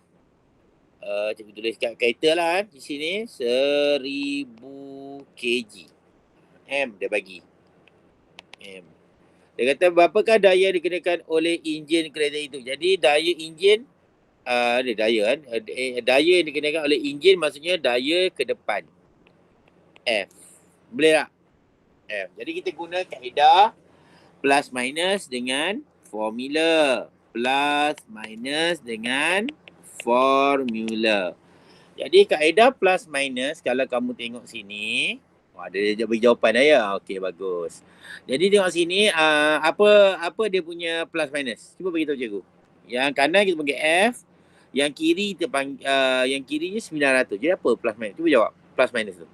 cikgu tulis kat kereta lah kan. Di sini 1000 kg. M dia bagi. M. Dia kata berapakah daya dikenakan oleh enjin kereta itu. Jadi daya enjin, ada daya kan. Daya yang dikenakan oleh enjin maksudnya daya ke depan. F. Boleh tak? F. Jadi kita guna kaedah plus minus dengan formula. Plus minus dengan formula. Jadi kaedah plus minus kalau kamu tengok sini, dia bagi jawapan dah ya. Okey, bagus. Jadi tengok sini apa dia punya plus minus. Cuba bagi tahu cikgu. Yang kanan kita panggil F, yang kiri kita panggil yang kirinya 900. Jadi apa plus minus? Cuba jawab plus minus tu.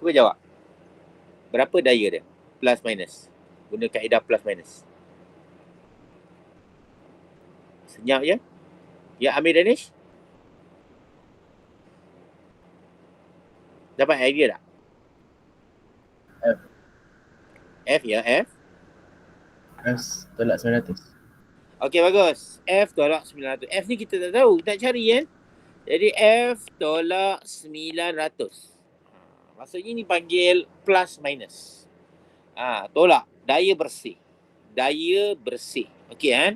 Cuba jawab. Berapa daya dia? Plus minus. Guna kaedah plus minus. Senyap je. Ya, Amir Danish? Dapat idea tak? F. F ya, F. S tolak 900. Okey, bagus. F tolak 900. F ni kita tak tahu. Kita nak cari kan? Jadi F tolak 900. Maksudnya ni panggil plus minus. Tolak. Daya bersih. Daya bersih. Okey kan?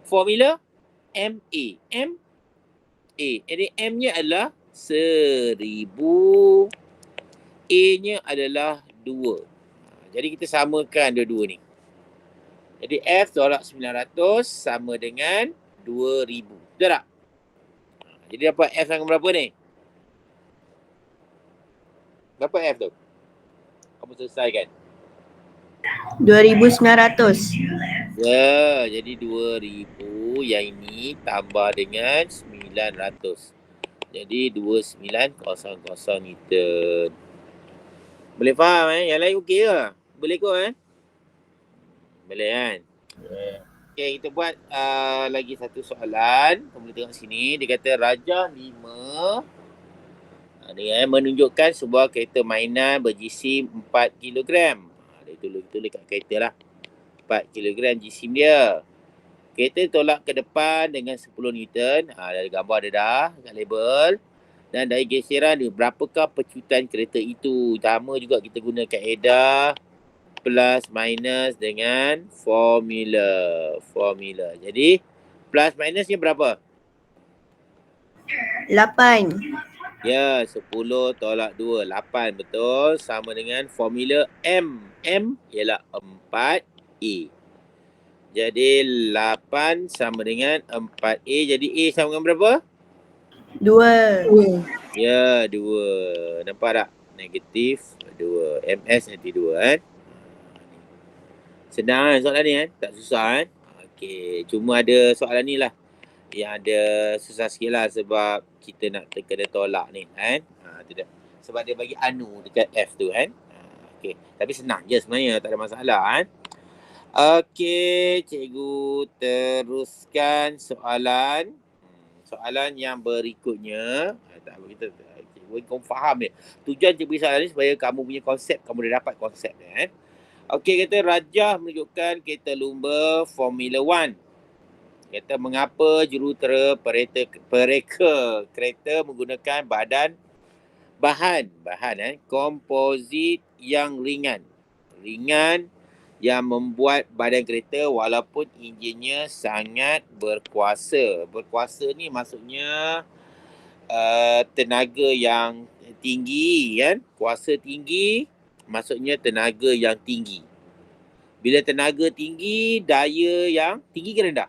Formula MA. MA. Jadi M-nya adalah 1000. A-nya adalah 2. Jadi kita samakan dua-dua ni. Jadi F tolak 900 sama dengan 2000. Betul tak? Jadi dapat F sama berapa ni? Berapa F tu? Kamu selesaikan. 2900. Ya, jadi 2000. Yang ini tambah dengan 900. Jadi 2900 Newton. Boleh faham Yang lain okey ke? Boleh kot Boleh kan? Yeah. Okay, kita buat lagi satu soalan. Kamu boleh tengok sini. Dia kata Raja 5 dia menunjukkan sebuah kereta mainan berjisim 4 kg. Dia tulis kat kereta lah. 4 kg jisim dia. Kereta tolak ke depan dengan 10 Newton. Dari gambar ada dah kat label. Dan dari geseran dia, berapakah pecutan kereta itu? Sama juga kita guna kaedah plus minus dengan formula. Jadi plus minusnya berapa? 8. Ya, 10 tolak 2, 8 betul. Sama dengan formula M. M ialah 4A. Jadi 8 sama dengan 4A. Jadi A sama dengan berapa? 2. Ya, 2. Nampak tak? Negatif 2. MS nanti 2 kan? Senang kan soalan ni kan? Tak susah kan? Okey, cuma ada soalan ni lah yang ada susah sikit lah sebab kita nak kena tolak ni kan? Tu dah. Sebab dia bagi anu dekat F tu kan? Okey, tapi senang je sebenarnya, tak ada masalah kan? Okey, cikgu teruskan soalan. Soalan yang berikutnya. Tak apa, kita cikgu kau faham ni. Tujuan cikgu beri soalan ni supaya kamu punya konsep, kamu dah dapat konsep ni kan? Okey, kata rajah menunjukkan kereta lumba Formula 1. Kata mengapa jurutera kereta menggunakan bahan komposit yang ringan yang membuat badan kereta walaupun enjinnya sangat berkuasa. Berkuasa ni maksudnya tenaga yang tinggi kan? Kuasa tinggi maksudnya tenaga yang tinggi. Bila tenaga tinggi, daya yang tinggi ke rendah?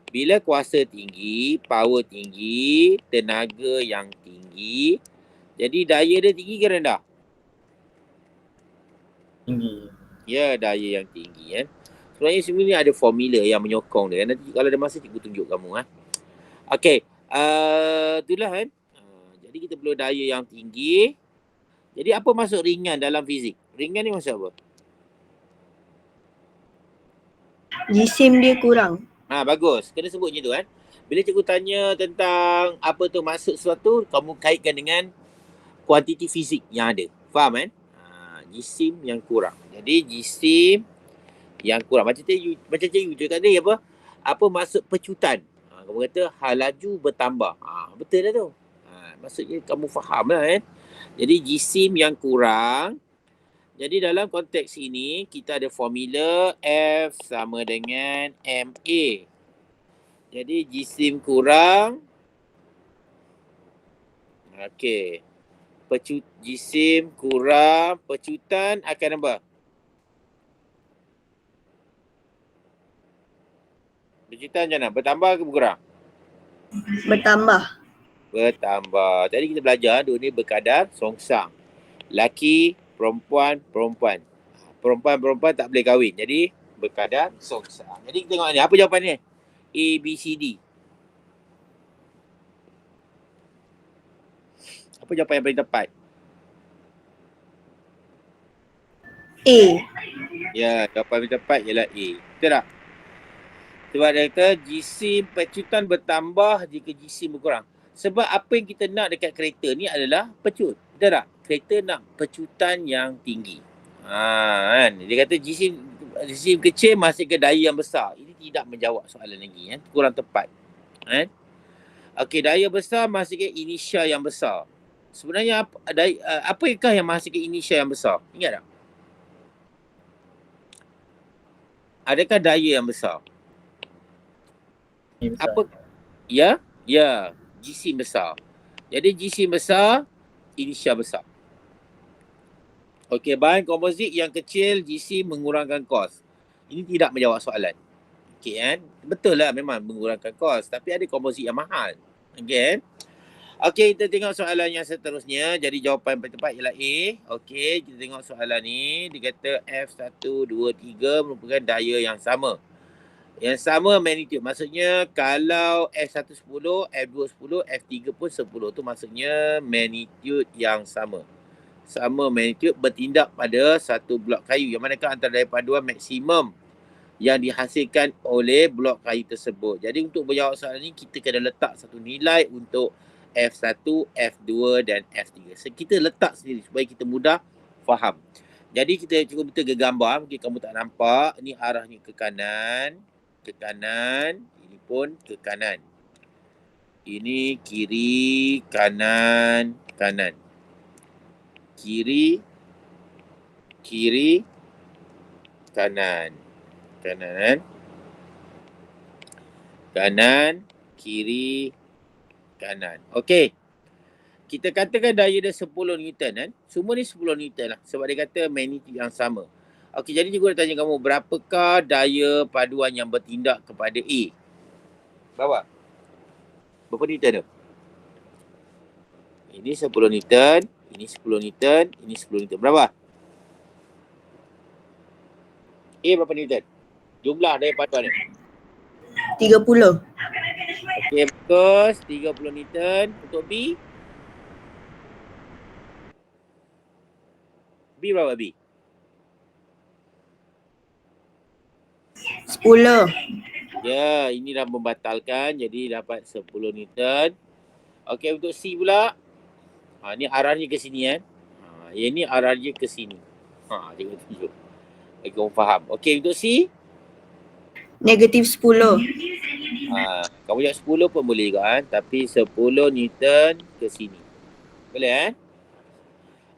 Bila kuasa tinggi, power tinggi, tenaga yang tinggi, jadi daya dia tinggi ke rendah? Tinggi. Ya, daya yang tinggi kan. Sebenarnya sini ada formula yang menyokong dia. Nanti kalau ada masa cikgu tunjuk kamu kan. Okey, itulah kan. Jadi kita perlu daya yang tinggi. Jadi apa maksud ringan dalam fizik? Ringan ni maksud apa? Jisim dia kurang. Bagus. Kena sebut macam tu kan. Bila cikgu tanya tentang apa tu maksud sesuatu, kamu kaitkan dengan kuantiti fizik yang ada. Faham kan? Jisim yang kurang. Jadi jisim yang kurang. Macam cikgu cakap tadi apa? Apa maksud pecutan? Kamu kata laju bertambah. Betul dah tu. Maksudnya kamu faham lah kan. Jadi jisim yang kurang. Jadi dalam konteks ini kita ada formula F sama dengan MA. Jadi jisim kurang. Okey. Jisim kurang, pecutan akan apa? Pecutan macam mana? Bertambah ke berkurang? Bertambah. Bertambah. Tadi kita belajar dua ni berkadar songsang. Laki, perempuan tak boleh kahwin. Jadi berkadar songsang. Jadi kita tengok ni. Apa jawapan ni? A, B, C, D. Apa jawapan yang paling tepat? A. Ya, jawapan yang tepat ialah A. Betul tak? Sebab dia kata jisim pecutan bertambah jika jisim berkurang. Sebab apa yang kita nak dekat kereta ni adalah pecut. Betul tak? Kereta nak pecutan yang tinggi. Kan? Dia kata jisim kecil masih ke daya yang besar. Ini tidak menjawab soalan lagi. Kan? Kurang tepat. Kan? Okey, daya besar masih ke inisial yang besar. Sebenarnya apakah yang masih ke inisial yang besar? Ingat tak? Adakah daya yang besar? Apa? Ya? Ya. Jisim besar. Jadi jisim besar, inisial besar. Okey, bahan komposit yang kecil, jisim mengurangkan kos. Ini tidak menjawab soalan. Okey kan? Betul lah memang mengurangkan kos. Tapi ada komposit yang mahal. Okey kan? Okey, kita tengok soalan yang seterusnya. Jadi jawapan yang tepat ialah A. Okey, kita tengok soalan ni. Dia kata F1, 2, 3 merupakan daya yang sama. Yang sama magnitude. Maksudnya kalau F1 10, F2 10, F3 pun 10. Itu maksudnya magnitude yang sama. Sama magnitude bertindak pada satu blok kayu. Yang manakah antara daya paduan maksimum yang dihasilkan oleh blok kayu tersebut. Jadi untuk menjawab soalan ni, kita kena letak satu nilai untuk F1, F2 dan F3. So, kita letak sendiri supaya kita mudah faham. Jadi kita cuba betul gambar, mungkin kamu tak nampak. Ni arahnya ke kanan, ini pun ke kanan. Ini kiri, kanan, kanan. Kiri, kanan. Kanan, kiri, kanan. Okey. Kita katakan daya dia 10 Newton kan. Semua ni 10 Newton lah. Sebab dia kata magnitude yang sama. Okey, jadi cikgu nak tanya kamu, berapakah daya paduan yang bertindak kepada A? Berapa? Berapa Newton tu? Ini 10 Newton, ini 10 Newton, ini 10 Newton. Berapa? A berapa Newton? Jumlah daya paduan ni. 30. Okey, bagus. 30 Newton. Untuk B? B berapa B? 10. Ya, ini dah membatalkan. Jadi dapat 10 Newton. Okey, untuk C pula. Ni arahnya ke sini kan. Yang ni arahnya ke sini. Cikgu tunjuk. Bagi kamu faham. Okey, untuk C. Negatif 10. Kamu jawab 10 pun boleh juga kan. Tapi 10 Newton ke sini. Boleh kan?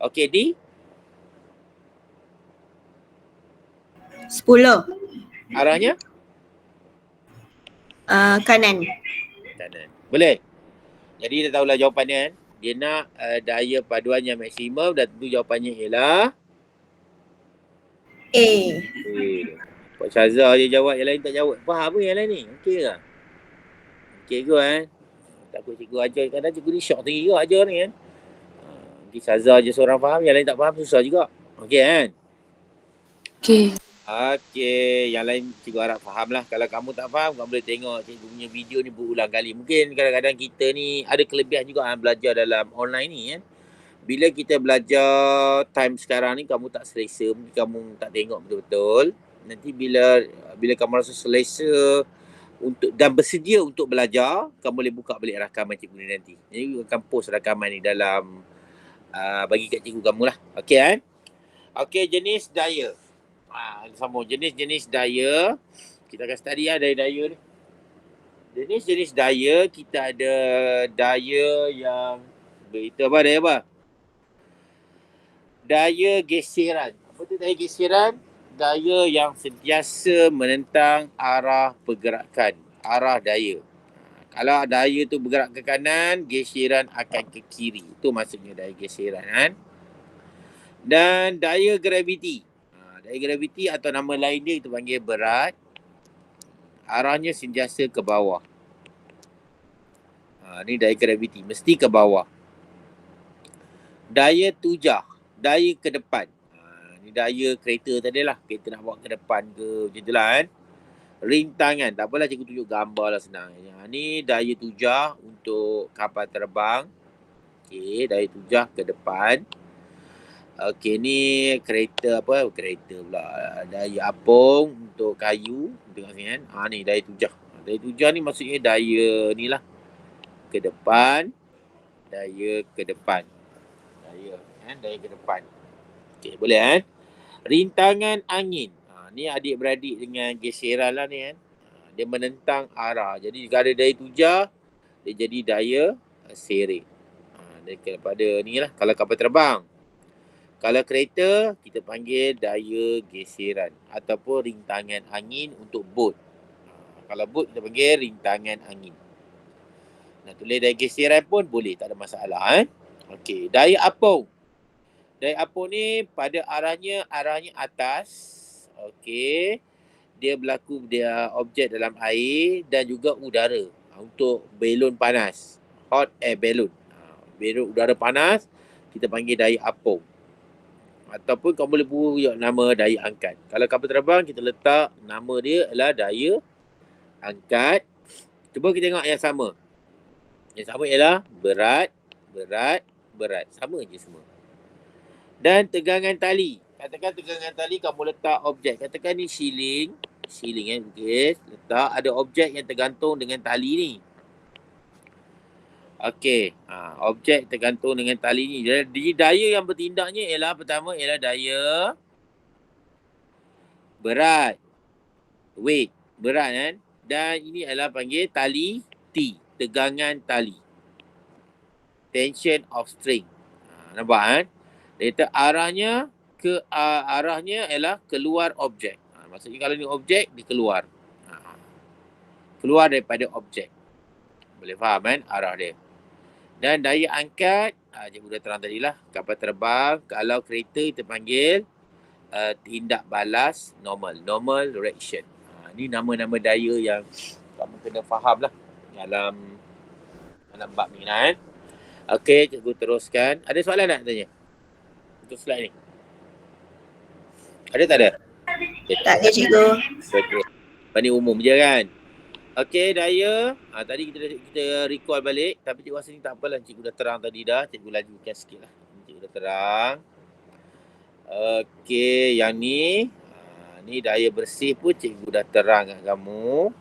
Okey, D. 10. Arahnya? Kanan. Kanan. Boleh? Jadi dah tahulah jawapannya kan. Dia nak daya paduan yang maksimum dan tentu jawapannya ialah A. Pak Syazah je jawab, yang lain tak jawab. Faham ke yang lain ni? Okey ke? Okey ke kan? Takut cikgu ajar, kadang cikgu ni syok tinggi ke ajar ni kan. Mungkin Syazah je seorang faham, yang lain tak faham susah juga. Okey kan? Okey. Okey, yang lain cikgu harap faham lah. Kalau kamu tak faham, kamu boleh tengok cikgu punya video ni berulang kali. Mungkin kadang-kadang kita ni ada kelebihan juga belajar dalam online ni kan. Bila kita belajar time sekarang ni, kamu tak selesa, mungkin kamu tak tengok betul-betul. Nanti bila kamu rasa selesa untuk dan bersedia untuk belajar, kamu boleh buka balik rakaman cikgu ni nanti. Jadi akan post rakaman ni dalam bagi kat cikgu kamu lah. Okey kan? Okey, jenis daya. Sama jenis-jenis daya. Kita akan study lah daya-daya ni. Jenis-jenis daya, kita ada daya yang itu apa? Daya apa? Daya geseran. Apa tu daya geseran? Daya yang sentiasa menentang arah pergerakan, arah daya. Kalau daya tu bergerak ke kanan, geseran akan ke kiri. Itu maksudnya daya geseran kan. Dan daya graviti. Daya graviti atau nama lain dia kita panggil berat. Arahnya sentiasa ke bawah. Ni daya graviti, mesti ke bawah. Daya tujah, daya ke depan. Ni daya kereta tadi lah. Kereta nak bawa ke depan ke macam tu lah kan. Rintangan, tak apalah cikgu tunjuk gambar lah senang. Ni daya tujah untuk kapal terbang. Okey, daya tujah ke depan. Okey, ni kereta apa? Kereta pula. Daya apung untuk kayu. Tengok sini kan. Ni daya tujah. Daya tujah ni maksudnya daya ni lah. Ke depan. Daya ke depan. Daya ke depan. Okey, boleh kan? Rintangan angin. Ni adik-beradik dengan geseran lah ni kan. Dia menentang arah. Jadi jika ada daya tujah, dia jadi daya seret. Daripada ni lah. Kalau kapal terbang. Kalau kereta, kita panggil daya geseran. Ataupun rintangan angin untuk bot. Kalau bot, kita panggil rintangan angin. Nak tulis daya geseran pun boleh. Tak ada masalah kan. Okey, daya apung. Daya apung ni pada arahnya atas. Okey. Dia berlaku dia objek dalam air dan juga udara. Untuk belon panas. Hot air balloon. Belon udara panas, kita panggil daya apung. Ataupun kamu boleh beri nama daya angkat. Kalau kapal terbang, kita letak nama dia adalah daya angkat. Cuba kita tengok yang sama. Yang sama ialah berat. Sama je semua. Dan tegangan tali. Katakan tegangan tali kamu letak objek. Katakan ni siling kan. Okay. Letak ada objek yang tergantung dengan tali ni. Okey. Objek tergantung dengan tali ni. Jadi daya yang bertindaknya ialah pertama ialah daya berat. Weight. Berat kan. Dan ini adalah panggil tali T. Tegangan tali. Tension of string. Nampak kan? Dia kata arahnya ialah keluar objek. Maksudnya kalau ni objek, dia keluar. Keluar daripada objek. Boleh faham kan arah dia. Dan daya angkat, cikgu dah terang tadi lah. Kapal terbang, kalau kereta kita panggil tindak balas normal. Normal reaction. Ni nama-nama daya yang kamu kena faham lah dalam bab ni kan. Okey, cikgu teruskan. Ada soalan tak tanya? Untuk slide ni. Ada tak ada? Tak ada cikgu. Okey. Lepas ni umum je kan. Okey, daya. Tadi kita recall balik. Tapi cikgu rasa ni tak apalah. Cikgu dah terang tadi dah. Cikgu lajukan sikit lah. Cikgu dah terang. Okey, yang ni. Ni daya bersih pun cikgu dah terang kat kamu.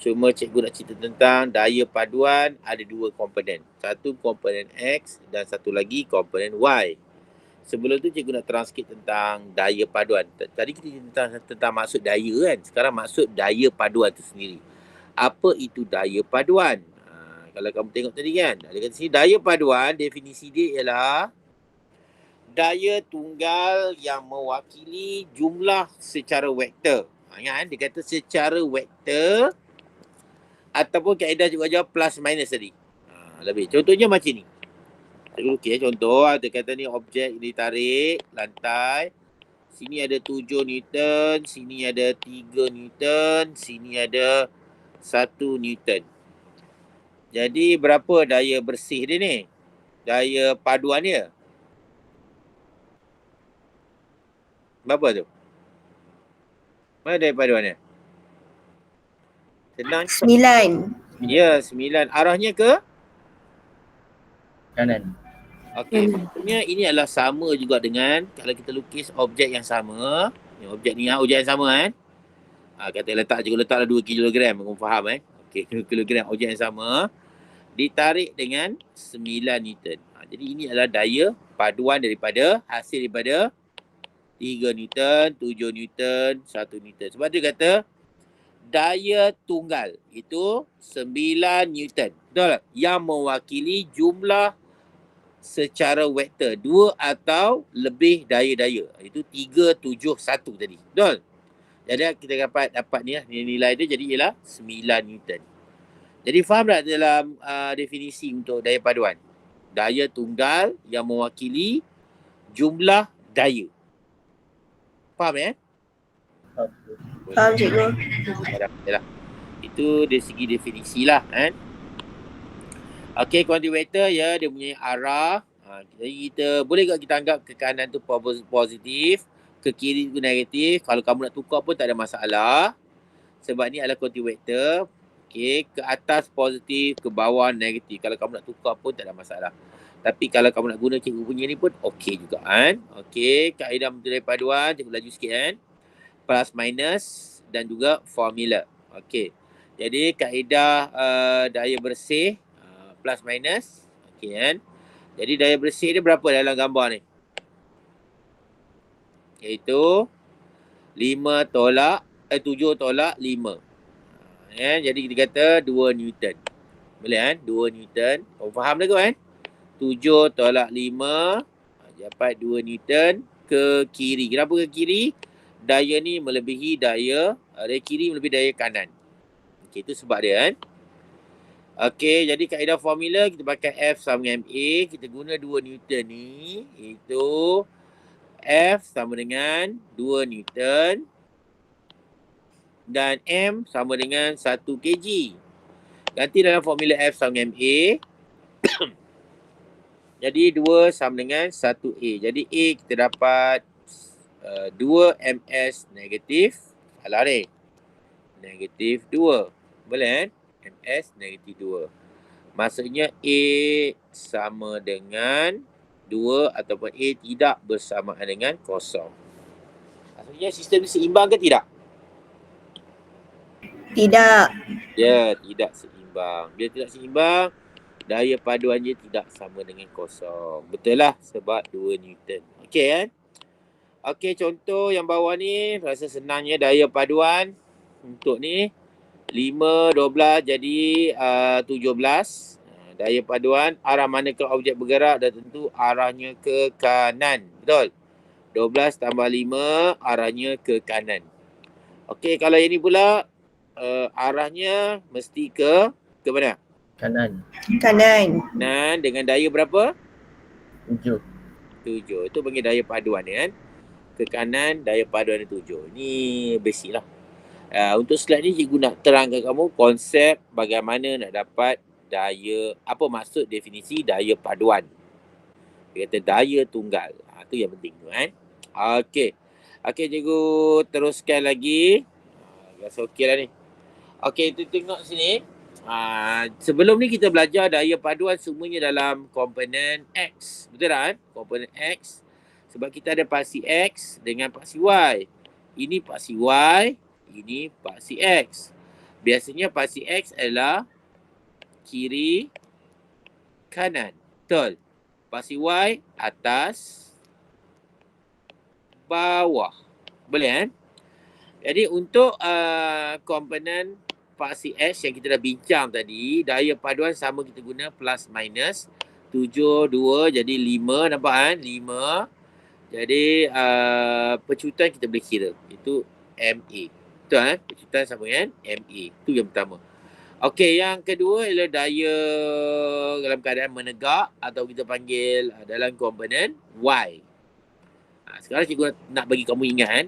Cuma cikgu nak cerita tentang daya paduan ada dua komponen. Satu komponen X dan satu lagi komponen Y. Sebelum tu cikgu nak terang sikit tentang daya paduan. Tadi kita cerita tentang maksud daya kan. Sekarang maksud daya paduan tu sendiri. Apa itu daya paduan? Kalau kamu tengok tadi kan. Dia kata sini daya paduan definisi dia ialah daya tunggal yang mewakili jumlah secara vektor. Ingat kan? Dia kata secara vektor ataupun kaedah cikgu ajar plus minus tadi. Lebih. Contohnya macam ni. Cikgu lukis contoh. Dia kata ni objek ditarik lantai. Sini ada 7 Newton. Sini ada 3 Newton. Sini ada 1 Newton. Jadi berapa daya bersih dia ni? Daya paduan dia. Berapa tu? Mana daya paduan dia? Senang. 9. Ya, 9. Arahnya ke? Kanan. Okey, maksudnya ini adalah sama juga dengan kalau kita lukis objek yang sama. Objek ni objek yang sama kan? Kata cikgu letaklah 2 kilogram. Kamu faham kan? Okey, 2 kilogram objek yang sama. Ditarik dengan 9 Newton. Jadi ini adalah daya paduan hasil daripada 3 Newton, 7 Newton, 1 Newton. Sebab dia kata daya tunggal itu 9 Newton. Betul tak? Yang mewakili jumlah secara vektor 2 atau lebih daya-daya. Itu 3, 7, 1 tadi. Betul? Jadi kita dapat ni lah. Nilai dia jadi ialah 9 Newton. Jadi faham tak dalam definisi untuk daya paduan? Daya tunggal yang mewakili jumlah daya. Faham ya? Faham cikgu. Yalah. Itu dari segi definisi lah kan. Okey, quantity vector ya, dia punya arah. Jadi boleh tak kita anggap ke kanan tu positif, ke kiri tu negatif. Kalau kamu nak tukar pun tak ada masalah. Sebab ni adalah quantity vector. Okey, ke atas positif, ke bawah negatif. Kalau kamu nak tukar pun tak ada masalah. Tapi kalau kamu nak guna cikgu punya ni pun okey juga kan. Okey, kaedah daya paduan, cikgu laju sikit kan. Plus minus dan juga formula. Okey. Jadi kaedah daya bersih plus minus. Okey kan. Jadi daya bersih dia berapa dalam gambar ni? Iaitu 7 tolak 5. Jadi kita kata 2 Newton. Boleh kan? 2 Newton. Kau faham dah kan? 7 tolak 5 dapat 2 Newton ke kiri. Kenapa ke kiri? Daya ni melebihi daya kiri melebihi daya kanan. Okey, itu sebab dia kan. Okey, jadi kaedah formula kita pakai F sama dengan MA. Kita guna 2 Newton ni. Itu F sama dengan 2 Newton. Dan M sama dengan 1 kg. Ganti dalam formula F sama dengan MA. Jadi 2 sama dengan 1A. Jadi A kita dapat 2 ms negatif. Alah ni. Negatif 2. Boleh kan? Ms negatif 2. Maksudnya A sama dengan 2 ataupun A tidak bersamaan dengan kosong. Maksudnya sistem ni seimbang ke tidak? Tidak. Ya, tidak seimbang. Bila tidak seimbang, daya paduannya tidak sama dengan kosong. Betul lah, sebab 2 Newton. Okey kan? Okey, contoh yang bawah ni rasa senangnya daya paduan untuk ni 5, 12 jadi 17. Daya paduan arah manakah objek bergerak, dah tentu arahnya ke kanan. Betul? 12 tambah 5 arahnya ke kanan. Okey, kalau yang ni pula arahnya mesti ke mana? Kanan. Kanan. Kanan dengan daya berapa? 7. 7. Itu panggil daya paduan kan? Ke kanan, daya paduan 7. Ni basic lah. Untuk slide ni cikgu nak terangkan kamu konsep bagaimana nak dapat daya, apa maksud definisi daya paduan. Dia kata daya tunggal. Itu yang penting tu kan. Okey. Okey, cikgu teruskan lagi. Rasa okey lah ni. Okey, tu tengok sini. Sebelum ni kita belajar daya paduan semuanya dalam komponen X. Betul tak kan? Komponen X. Sebab kita ada paksi X dengan paksi Y. Ini paksi Y, ini paksi X. Biasanya paksi X adalah kiri, kanan. Betul. Paksi Y, atas, bawah. Boleh kan? Jadi untuk komponen paksi X yang kita dah bincang tadi, daya paduan sama kita guna plus minus. 7, 2 jadi 5. Nampak kan? 5. Jadi pecutan kita boleh kira. Itu MA. Betul kan? Pecutan sama dengan MA. Itu yang pertama. Okey, yang kedua ialah daya dalam keadaan menegak atau kita panggil dalam komponen Y. Sekarang cikgu nak bagi kamu ingat kan,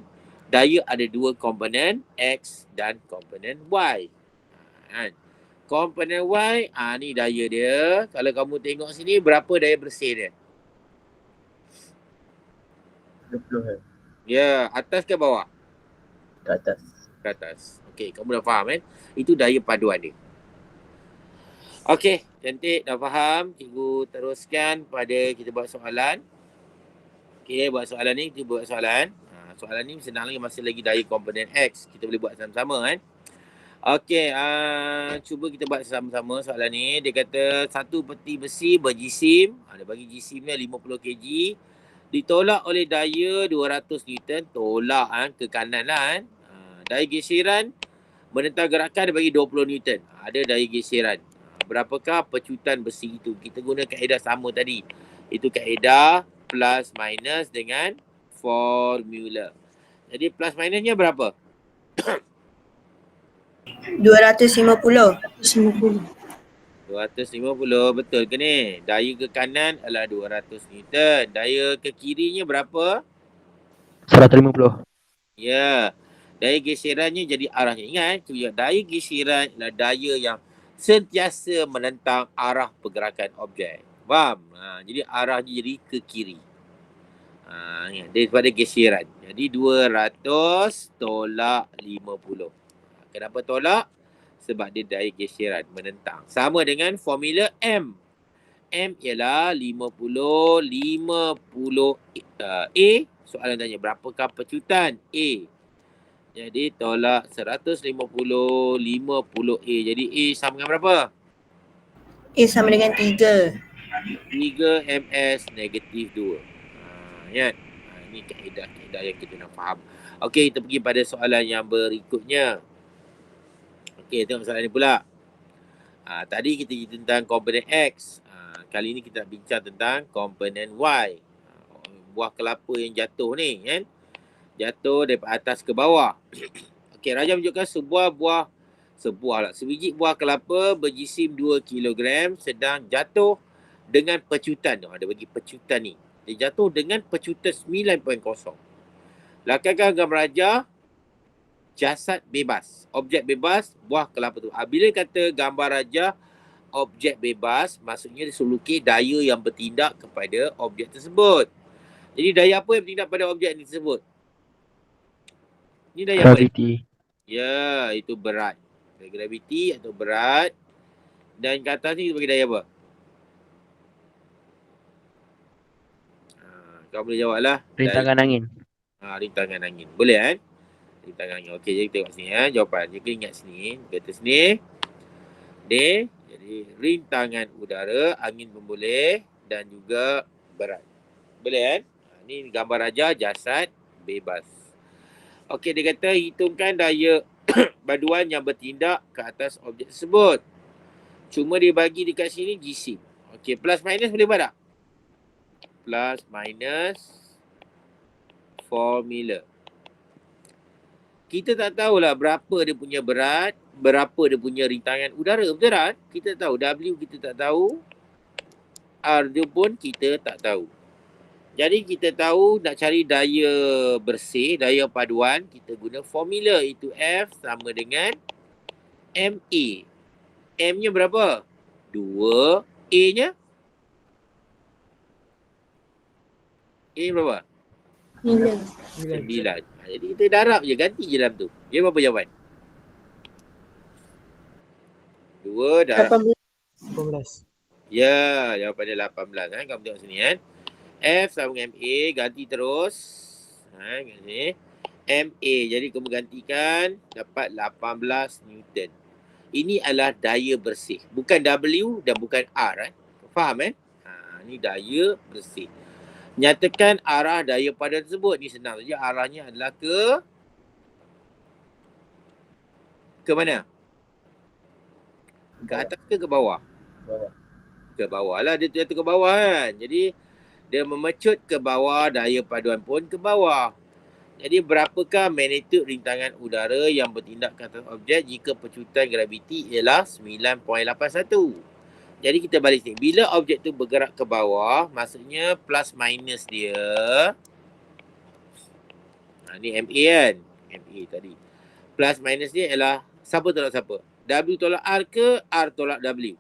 daya ada 2 komponen, X dan komponen Y. Komponen Y, ni daya dia. Kalau kamu tengok sini, berapa daya bersih dia? 20. Ya, atas ke bawah? Ke atas. Ke atas. Okey, kamu dah faham kan? Itu daya paduan dia. Okey, cantik, dah faham. Cikgu teruskan pada kita buat soalan. Okey, buat soalan ni, kita buat soalan. Soalan ni senang lagi, masih lagi daya komponen X. Kita boleh buat sama-sama kan? Okey, cuba kita buat sama-sama soalan ni. Dia kata satu peti besi berjisim, dia bagi jisimnya 50 kg, ditolak oleh daya 200 Newton, tolak ke kanan lah kan. Daya geseran menentang gerakan dia bagi 20 Newton. Ada daya geseran. Berapakah pecutan besi itu? Kita guna kaedah sama tadi. Itu kaedah plus minus dengan formula. Jadi plus minusnya berapa? 250. 50. 250, betul ke ni? Daya ke kanan adalah 200 Newton. Daya ke kirinya berapa? 150. Ya. Daya geserannya jadi arahnya. Ingat, daya geseran adalah daya yang sentiasa menentang arah pergerakan objek. Faham? Jadi arahnya jadi ke kiri. Daripada geseran. Jadi 200 tolak 50. Kenapa tolak? Sebab dia daya geseran menentang. Sama dengan formula M. M ialah 50 A. Soalan tanya berapakah pecutan A? Jadi tolak 150 50A. Jadi A sama dengan berapa? A sama dengan 3. 3 ms negatif 2. Ingat. Ini kaedah yang kita nak faham. Okey, kita pergi pada soalan yang berikutnya. Okey, tengok soalan ni pula. Tadi kita cerita tentang komponen X. Kali ni kita nak bincang tentang komponen Y. Buah kelapa yang jatuh ni kan. Jatuh daripada atas ke bawah. Okey, Raja menunjukkan sebiji buah kelapa berjisim 2 kg sedang jatuh dengan pecutan. Ada bagi pecutan ni. Dia jatuh dengan pecutan 9.0. Lakukan gambar Raja jasad bebas. Objek bebas, buah kelapa tu. Bila kata gambar Raja objek bebas, maksudnya disuluki daya yang bertindak kepada objek tersebut. Jadi daya apa yang bertindak pada objek ini tersebut? Ini daya apa? Gravity. Ya, itu berat. Graviti atau berat. Dan ke atas ni kita bagi daya apa? Kau boleh jawab lah. Rintangan angin. Rintangan angin. Boleh kan? Rintangan angin. Okey, jadi tengok sini jawapan. Jadi ingat sini. Kata sini. D. Jadi Jadi rintangan udara, angin pun boleh dan juga berat. Boleh kan? Ni gambar raja jasad bebas. Okey, dia kata hitungkan daya baduan yang bertindak ke atas objek tersebut. Cuma dia bagi dekat sini jisim. Okey, plus minus boleh buat tak? Plus minus formula. Kita tak tahulah berapa dia punya berat, berapa dia punya rintangan udara. Betul tak? Kita tahu W kita tak tahu. R dia pun kita tak tahu. Jadi kita tahu nak cari daya bersih, daya paduan, kita guna formula. Itu F sama dengan MA. M-nya berapa? 2. A-nya? A berapa? 9. Jadi kita darab je, ganti je dalam tu. Dia berapa jawapan? 2 darab 18. Ya, jawapan dia 18 kan. Kamu tengok sini kan. F sama dengan MA, ganti terus. Kat sini. MA, jadi kamu gantikan dapat 18 Newton. Ini adalah daya bersih. Bukan W dan bukan R. Faham kan? Ni daya bersih. Nyatakan arah daya paduan tersebut. Ni senang saja. Arahnya adalah ke mana? Ke atas ke bawah? Bawah. Ke bawah lah. Dia jatuh ke bawah kan. Jadi dia memecut ke bawah, daya paduan pun ke bawah. Jadi berapakah magnitude rintangan udara yang bertindak ke atas objek jika pecutan graviti ialah 9.81? Jadi kita balik sini. Bila objek tu bergerak ke bawah, maksudnya plus minus dia. Ni MA kan? MA tadi. Plus minus dia ialah siapa tolak siapa? W tolak R ke R tolak W?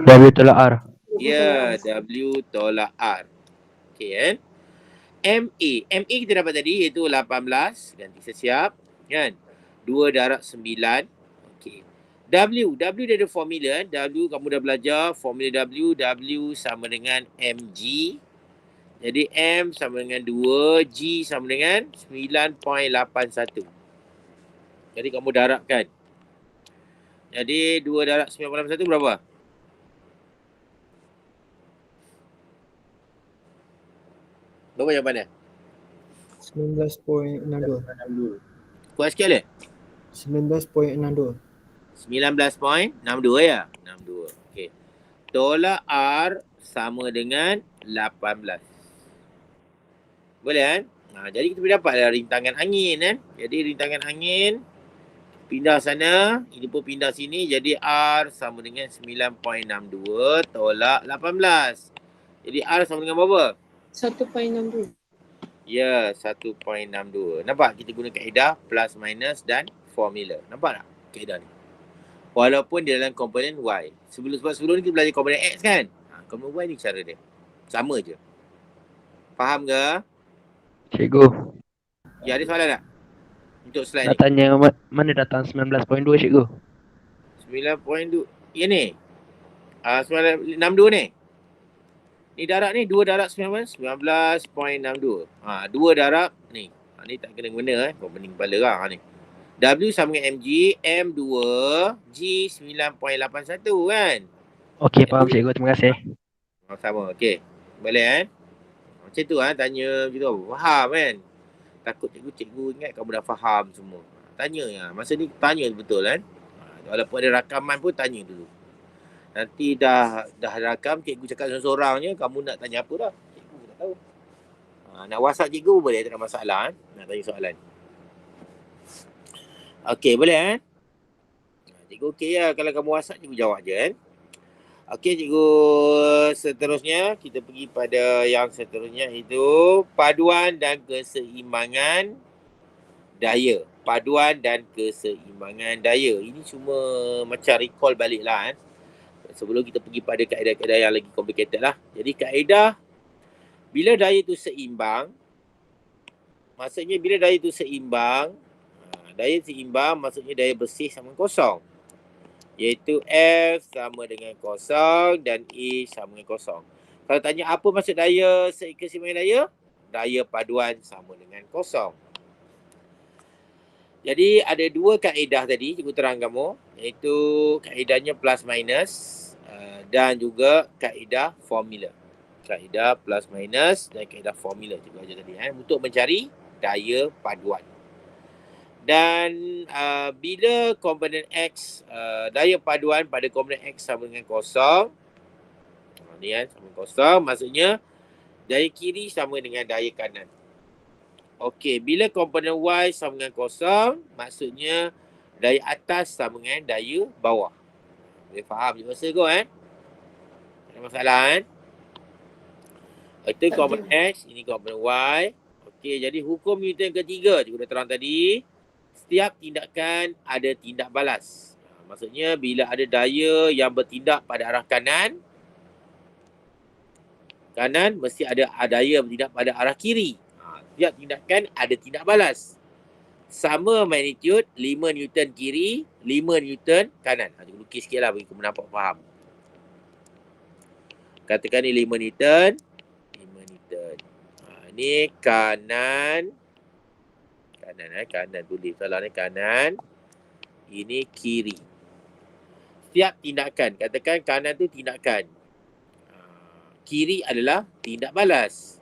W tolak R. Ya, W tolak R. Okey kan? MA. MA kita dapat tadi iaitu 18. Ganti sesiap. Kan? 2 darab 9. Okey. W dia ada formula. W kamu dah belajar. Formula W sama dengan mg. Jadi M sama dengan 2. G sama dengan 9.81. Jadi kamu darabkan. Jadi 2 darab 9.81 berapa? Berapa jawapan dia? 19.62. Kuat sikit boleh? 19.62. 19.62 ya? 62. Okey. Tolak R sama dengan 18. Boleh kan? Jadi kita boleh dapat rintangan angin kan? Jadi rintangan angin pindah sana, ini pun pindah sini. Jadi R sama dengan 9.62 tolak 18. Jadi R sama dengan berapa? 1.62. Ya, 1.62. Nampak kita guna kaedah plus minus dan formula. Nampak tak kaedah ni? Walaupun dia dalam komponen Y. Sebelum ni kita belajar komponen X kan? Komponen Y ni cara dia. Sama je. Faham ke? Cikgu, Ya, ada soalan tak? Untuk slide nak tanya mana datang 19.2 cikgu? 9.2. Ya ni. 9.62 ni. Ni darab ni 2 darab 19.62. 2 darab ni. Ni tak kena guna kau pening kepala lah ni. W sama dengan mg, M 2, G 9.81 kan? Okey, faham cikgu. Terima kasih. Sama. Okey. Boleh kan? Macam tu tanya macam tu. Faham kan? Takut cikgu ingat kamu dah faham semua. Tanya ya. Masa ni tanya betul kan? Walaupun ada rakaman pun tanya dulu. Nanti dah rakam, cikgu cakap seorang-seorang je, kamu nak tanya apa dah? Cikgu tak tahu. Nak WhatsApp cikgu boleh, tak ada masalah kan? Nak tanya soalan. Okey, boleh kan? Cikgu okey ya, kalau kamu WhatsApp cikgu jawab je kan? Okey cikgu, seterusnya kita pergi pada yang seterusnya itu paduan dan keseimbangan daya. Paduan dan keseimbangan daya. Ini cuma macam recall balik lah kan? Sebelum kita pergi pada kaedah-kaedah yang lagi complicated lah. Jadi kaedah, bila daya itu seimbang, maksudnya bila daya itu seimbang, daya seimbang maksudnya daya bersih sama kosong. Iaitu F sama dengan kosong dan E sama dengan kosong. Kalau tanya apa maksud daya keseimbangan daya? Daya paduan sama dengan kosong. Jadi ada dua kaedah tadi cikgu terang kamu, iaitu kaedahnya plus minus dan juga kaedah formula. Kaedah plus minus dan kaedah formula cikgu ajar tadi untuk mencari daya paduan. Dan bila komponen X, daya paduan pada komponen X sama dengan kosong, ni kan, sama kosong, maksudnya daya kiri sama dengan daya kanan. Okey, bila komponen Y sama dengan kosong, maksudnya daya atas sama dengan daya bawah. Boleh faham je masa kau Tak ada masalah Itu komponen X, ini komponen Y. Okey, jadi hukum Newton ketiga cikgu dah terang tadi. Setiap tindakan ada tindak balas. Maksudnya bila ada daya yang bertindak pada arah kanan mesti ada daya bertindak pada arah kiri. Setiap tindakan ada tindak balas. Sama magnitude, 5 Newton kiri, 5 Newton kanan. Cikgu lukis sikit lah bagi kau nampak faham. Katakan ni 5 Newton. 5 Newton. Ni kanan. Kanan tulis. Salah ni kanan. Ini kiri. Setiap tindakan. Katakan kanan tu tindakan. Kiri adalah tindak balas.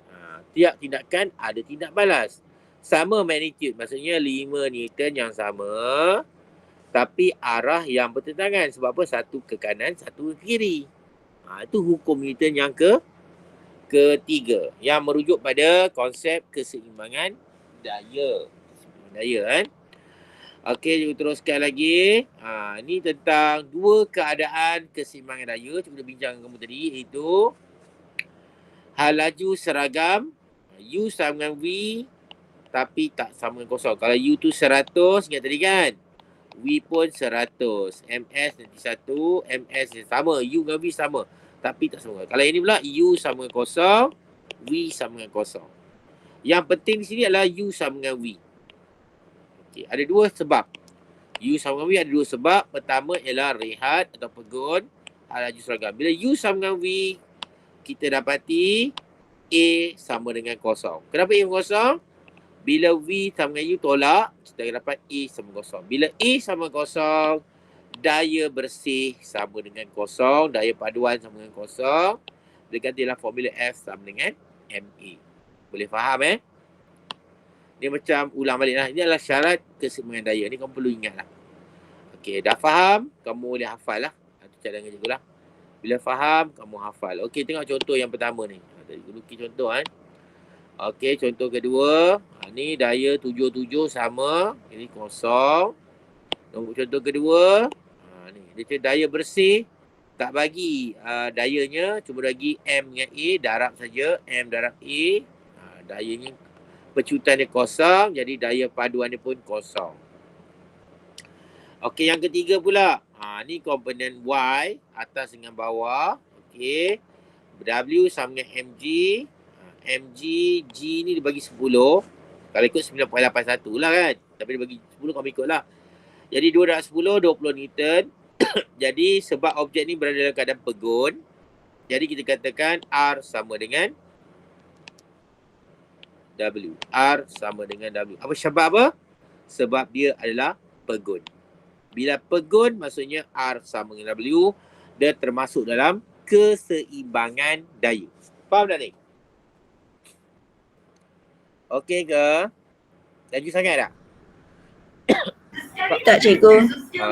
Tiap tindakan ada tindak balas. Sama magnitude. Maksudnya 5 Newton yang sama. Tapi arah yang bertentangan. Sebab apa? Satu ke kanan, satu ke kiri. Itu hukum Newton yang ketiga. Yang merujuk pada konsep keseimbangan daya. Okey, cikgu teruskan lagi. Ni tentang dua keadaan keseimbangan daya. Cikgu dah bincang dengan kamu tadi, iaitu hal laju seragam, U sama dengan V tapi tak sama dengan kosong. Kalau U tu 100, ingat tadi kan? V pun 100. MS nanti 1, MS sama. U dengan V sama. Tapi tak sama. Kalau ini pula U sama dengan kosong, V sama dengan kosong. Yang penting di sini adalah U sama dengan V. Okay, ada dua sebab. U sama dengan V ada dua sebab. Pertama ialah rehat atau pegun hal laju seragam. Bila U sama dengan V, kita dapati A sama dengan kosong. Kenapa A kosong? Bila V sama dengan U tolak, kita dapat A sama kosong. Bila A sama kosong, daya bersih sama dengan kosong. Daya paduan sama dengan kosong. Gantilah formula F sama dengan MA. Boleh faham Dia macam ulang balik lah. Ini adalah syarat keseimbangan daya. Ni kamu perlu ingat lah. Okey, dah faham? Kamu boleh hafal lah. Itu cara dengan cikgu lah. Bila faham, kamu hafal. Okey, tengok contoh yang pertama ni. Tadi lukis contoh Okey, contoh kedua. Ni daya 77 sama. Ini kosong. Nombor contoh kedua. Ni dia cakap daya bersih. Tak bagi dayanya. Cuma bagi M dengan A. Darab saja. M darab A. Dayanya pecutan dia kosong, jadi daya paduan dia pun kosong. Okey, yang ketiga pula. Ni komponen Y, atas dengan bawah. Okey. W sama dengan mg. Mg, G ni dia bagi 10. Kalau ikut 9.81 lah kan. Tapi dia bagi 10, kamu ikut lah. Jadi 2 darab 10, 20 Newton. Jadi sebab objek ni berada dalam keadaan pegun. Jadi kita katakan R sama dengan W. R sama dengan W. Apa sebab apa? Sebab dia adalah pegun. Bila pegun, maksudnya R sama dengan W. Dia termasuk dalam keseimbangan daya. Faham tak ni? Okey ke? Laju sangat tak? Tak cikgu.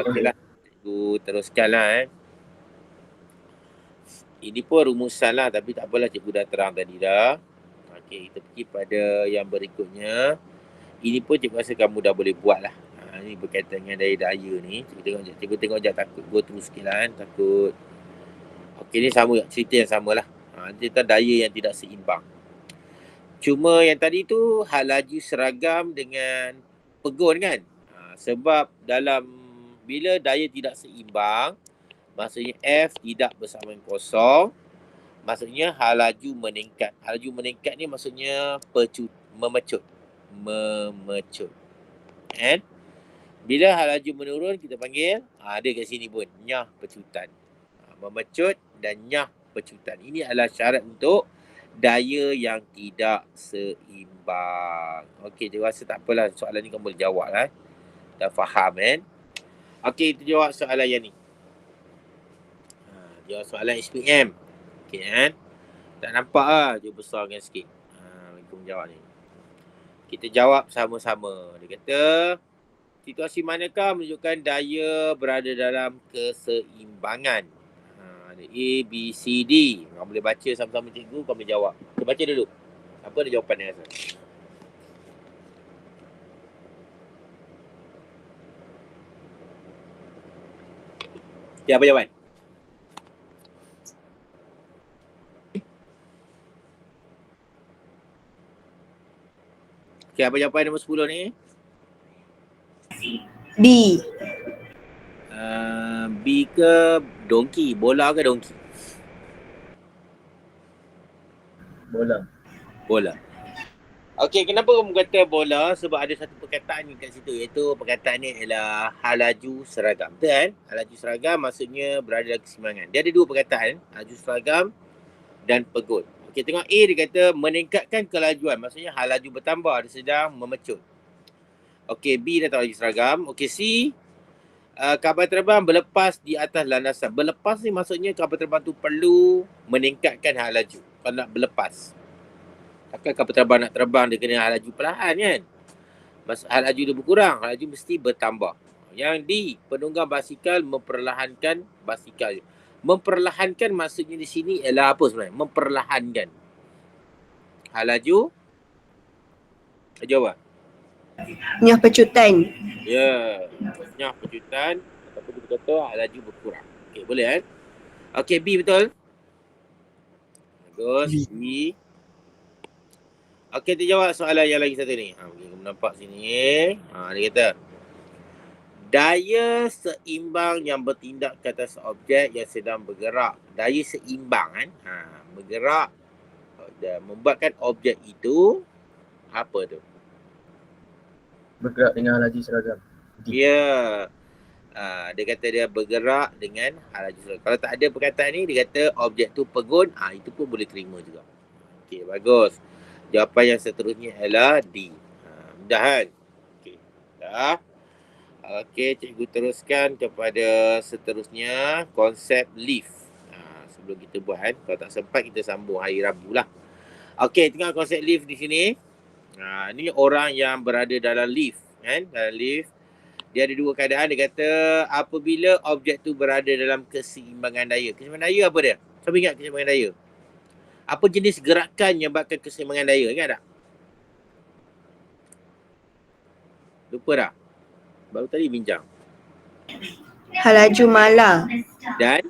Okey lah. Cikgu teruskan lah Ini pun rumusan lah. Tapi tak apalah, cikgu dah terang tadi dah. Okey, kita pergi pada yang berikutnya. Ini pun cikgu rasa kamu dah boleh buat lah. Ini berkaitan dengan daya-daya ni. Cikgu tengok sekejap, takut go through sikit lah takut. Okey, ni sama, cerita yang sama lah. Tentang daya yang tidak seimbang. Cuma yang tadi tu hal laju seragam dengan pegun kan. Sebab dalam bila daya tidak seimbang, maksudnya F tidak bersama dengan kosong. Maksudnya hal laju meningkat. Hal laju meningkat ni maksudnya memecut. And bila hal laju menurun, kita panggil, ada kat sini pun, nyah pecutan. Memecut dan nyah pecutan. Ini adalah syarat untuk daya yang tidak seimbang. Okey, saya rasa tak apalah, soalan ni kamu boleh jawab lah. Dah faham kan? Okey, kita jawab soalan yang ni. Jawab soalan SPM. Okey kan? Tak nampak lah, dia besarkan sikit. Aku menjawab ni. Kita jawab sama-sama. Dia kata, situasi manakah menunjukkan daya berada dalam keseimbangan? Ada A, B, C, D. Kau boleh baca sama-sama cikgu, kau boleh jawab. Kita baca dulu. Apa ada jawapan dia rasa? Okay, apa jawapan? Okay, apa jawapan nombor 10 ni? B. B ke donkey? Bola ke donkey? Bola. Bola. Okey, kenapa kamu kata bola? Sebab ada satu perkataan ni kat situ, iaitu perkataan ni ialah halaju seragam. Betul kan? Halaju seragam maksudnya berada dalam keseimbangan. Dia ada dua perkataan, halaju seragam dan pegun. Okey, tengok A dia kata meningkatkan kelajuan. Maksudnya halaju bertambah, dia sedang memecut. Okey, B dah tahu halaju seragam. Okey, C, kapal terbang berlepas di atas landasan. Berlepas ni maksudnya kapal terbang tu perlu meningkatkan halaju. Kalau nak berlepas. Takkan kapal terbang nak terbang dia kena halaju perlahan kan? Halaju dia berkurang, halaju mesti bertambah. Yang D, penunggang basikal memperlahankan basikal. Memperlahankan maksudnya di sini ialah apa sebenarnya? Memperlahankan. Halaju? Jawab. Nyah pecutan. Ya. Nyah pecutan ataupun kita kata halaju berkurang. Okey, boleh kan? Okey, B betul? Bagus. B. Okey, kita jawab soalan yang lagi satu ni. Kamu nampak sini. Dia kata, daya seimbang yang bertindak ke atas objek yang sedang bergerak. Daya seimbang kan? Bergerak dan membuatkan objek itu apa tu? Bergerak dengan halaju seragam. Ya. Dia kata dia bergerak dengan halaju seragam. Kalau tak ada perkataan ni, dia kata objek tu pegun. Itu pun boleh terima juga. Okey, bagus. Jawapan yang seterusnya adalah D. Mudah kan? Okey. Dah. Okey, cikgu teruskan kepada seterusnya konsep lift. Sebelum kita buat kan. Kalau tak sempat kita sambung hari Rabu lah. Okey, tengok konsep lift di sini. Ni orang yang berada dalam lift kan? Dalam lift. Dia ada dua keadaan. Dia kata apabila objek tu berada dalam keseimbangan daya. Keseimbangan daya apa dia? Siapa ingat keseimbangan daya? Apa jenis gerakan yang menyebabkan keseimbangan daya? Ingat tak? Lupa tak? Baru tadi bincang. Halaju mala. Dan?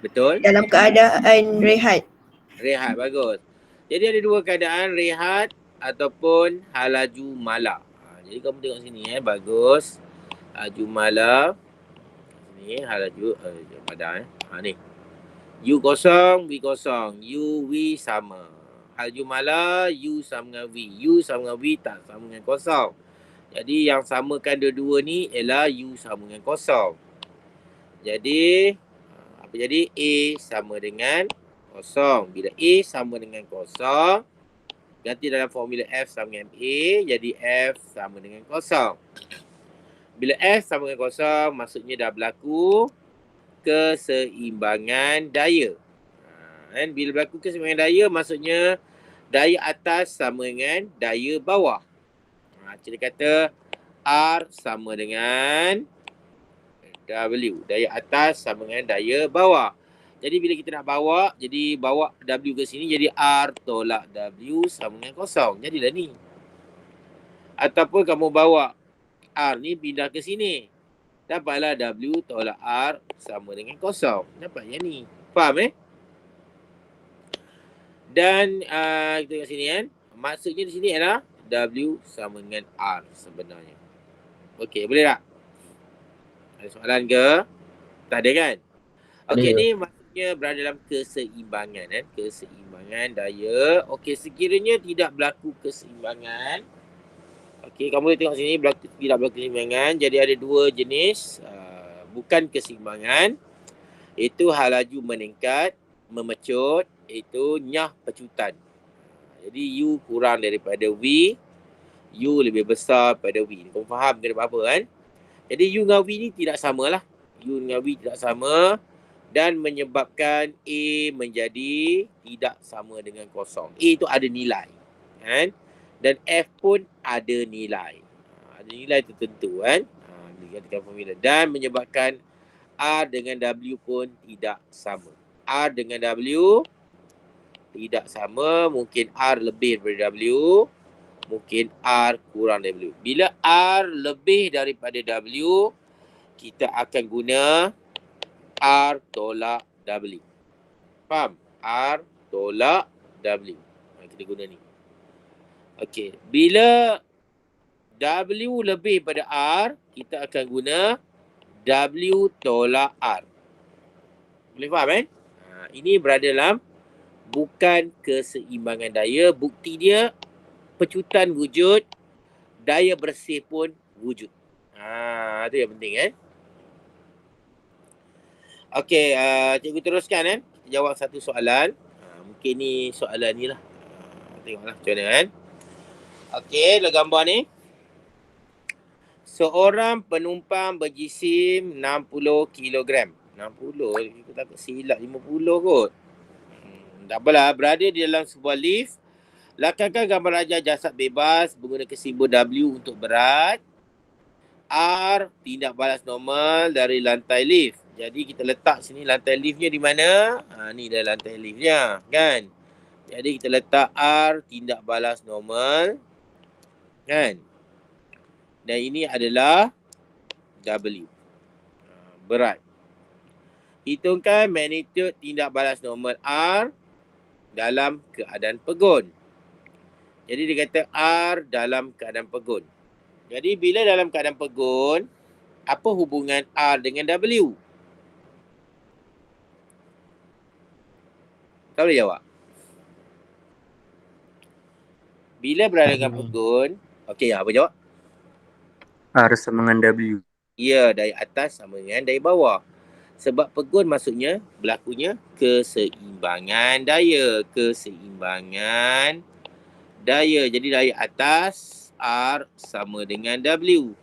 Betul? Dalam keadaan rehat. Rehat, bagus. Jadi ada dua keadaan, rehat ataupun halaju mala. Jadi kamu tengok sini bagus. Halaju mala. Ni halaju pada ni. U kosong, V kosong. U, V sama. Halaju mala, U sama dengan V. U sama dengan V tak sama dengan kosong. Jadi yang samakan dua-dua ni ialah U sama dengan kosong. Jadi, apa jadi? A sama dengan kosong. Bila A sama dengan kosong, ganti dalam formula F sama dengan A, jadi F sama dengan kosong. Bila F sama dengan kosong, maksudnya dah berlaku keseimbangan daya. Dan bila berlaku keseimbangan daya, maksudnya daya atas sama dengan daya bawah. Jadi kata R sama dengan W. Daya atas sama dengan daya bawah. Jadi bila kita nak bawa, jadi bawa W ke sini, jadi R tolak W sama dengan kosong. Jadilah ni. Ataupun kamu bawa R ni pindah ke sini. Dapatlah W tolak R sama dengan kosong. Dapat yang ni. Faham Dan kita tengok sini kan. Maksudnya di sini adalah W sama dengan R sebenarnya. Okey, boleh tak? Ada soalan ke? Tak ada kan? Okey, ni maksudnya berada dalam keseimbangan kan. Keseimbangan daya. Okey, sekiranya tidak berlaku keseimbangan. Okey, kamu boleh tengok sini tidak berlaku keseimbangan. Jadi ada dua jenis bukan keseimbangan. Itu halaju meningkat, memecut, itu nyah pecutan. Jadi U kurang daripada V, U lebih besar pada V. Kau faham ke apa kan? Jadi U dengan V ni tidak sama lah. U dengan V tidak sama dan menyebabkan A menjadi tidak sama dengan kosong. A tu ada nilai. Kan? Dan F pun ada nilai. Ada nilai tertentu kan? Dikatakan formula. Dan menyebabkan R dengan W pun tidak sama. R dengan W tidak sama. Mungkin R lebih daripada W. Mungkin R kurang dari W. Bila R lebih daripada W, kita akan guna R tolak W. Faham? R tolak W. Kita guna ni. Okey. Bila W lebih pada R, kita akan guna W tolak R. Boleh faham kan? Ini berada dalam bukan keseimbangan daya. Bukti dia pecutan wujud, daya bersih pun wujud. Itu yang penting kan? Okey, cikgu teruskan kan? Jawab satu soalan. Mungkin ni soalan ni lah. Tengoklah macam mana kan? Okey, dalam gambar ni. Seorang penumpang berjisim 60 kg. 60, aku takut silap 50 kot. Tak apalah, berada di dalam sebuah lift. Lakarkan gambar rajah jasad bebas menggunakan simbol W untuk berat. R, tindak balas normal dari lantai lift. Jadi kita letak sini lantai liftnya di mana? Ni dah lantai liftnya kan. Jadi kita letak R, tindak balas normal. Kan? Dan ini adalah W. Berat. Hitungkan magnitud tindak balas normal R dalam keadaan pegun. Jadi dia kata R dalam keadaan pegun. Jadi bila dalam keadaan pegun, apa hubungan R dengan W? Tak boleh jawab. Bila berada dengan pegun, okey, apa jawab? R sama dengan W. Ya, dari atas sama dengan dari bawah. Sebab pegun maksudnya berlakunya keseimbangan daya. Keseimbangan daya. Jadi daya atas R sama dengan W.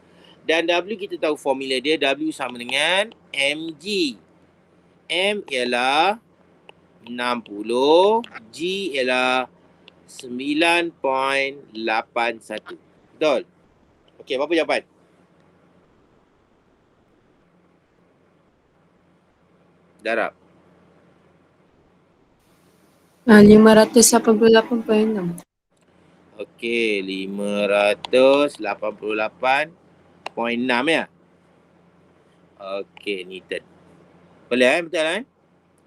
Dan W kita tahu formula dia. W sama dengan mg. M ialah 60. G ialah 9.81. Betul? Okey, apa jawapan? Darab. 588.6. Okey, 588.6 ya. Okey, Newton. Boleh betul kan?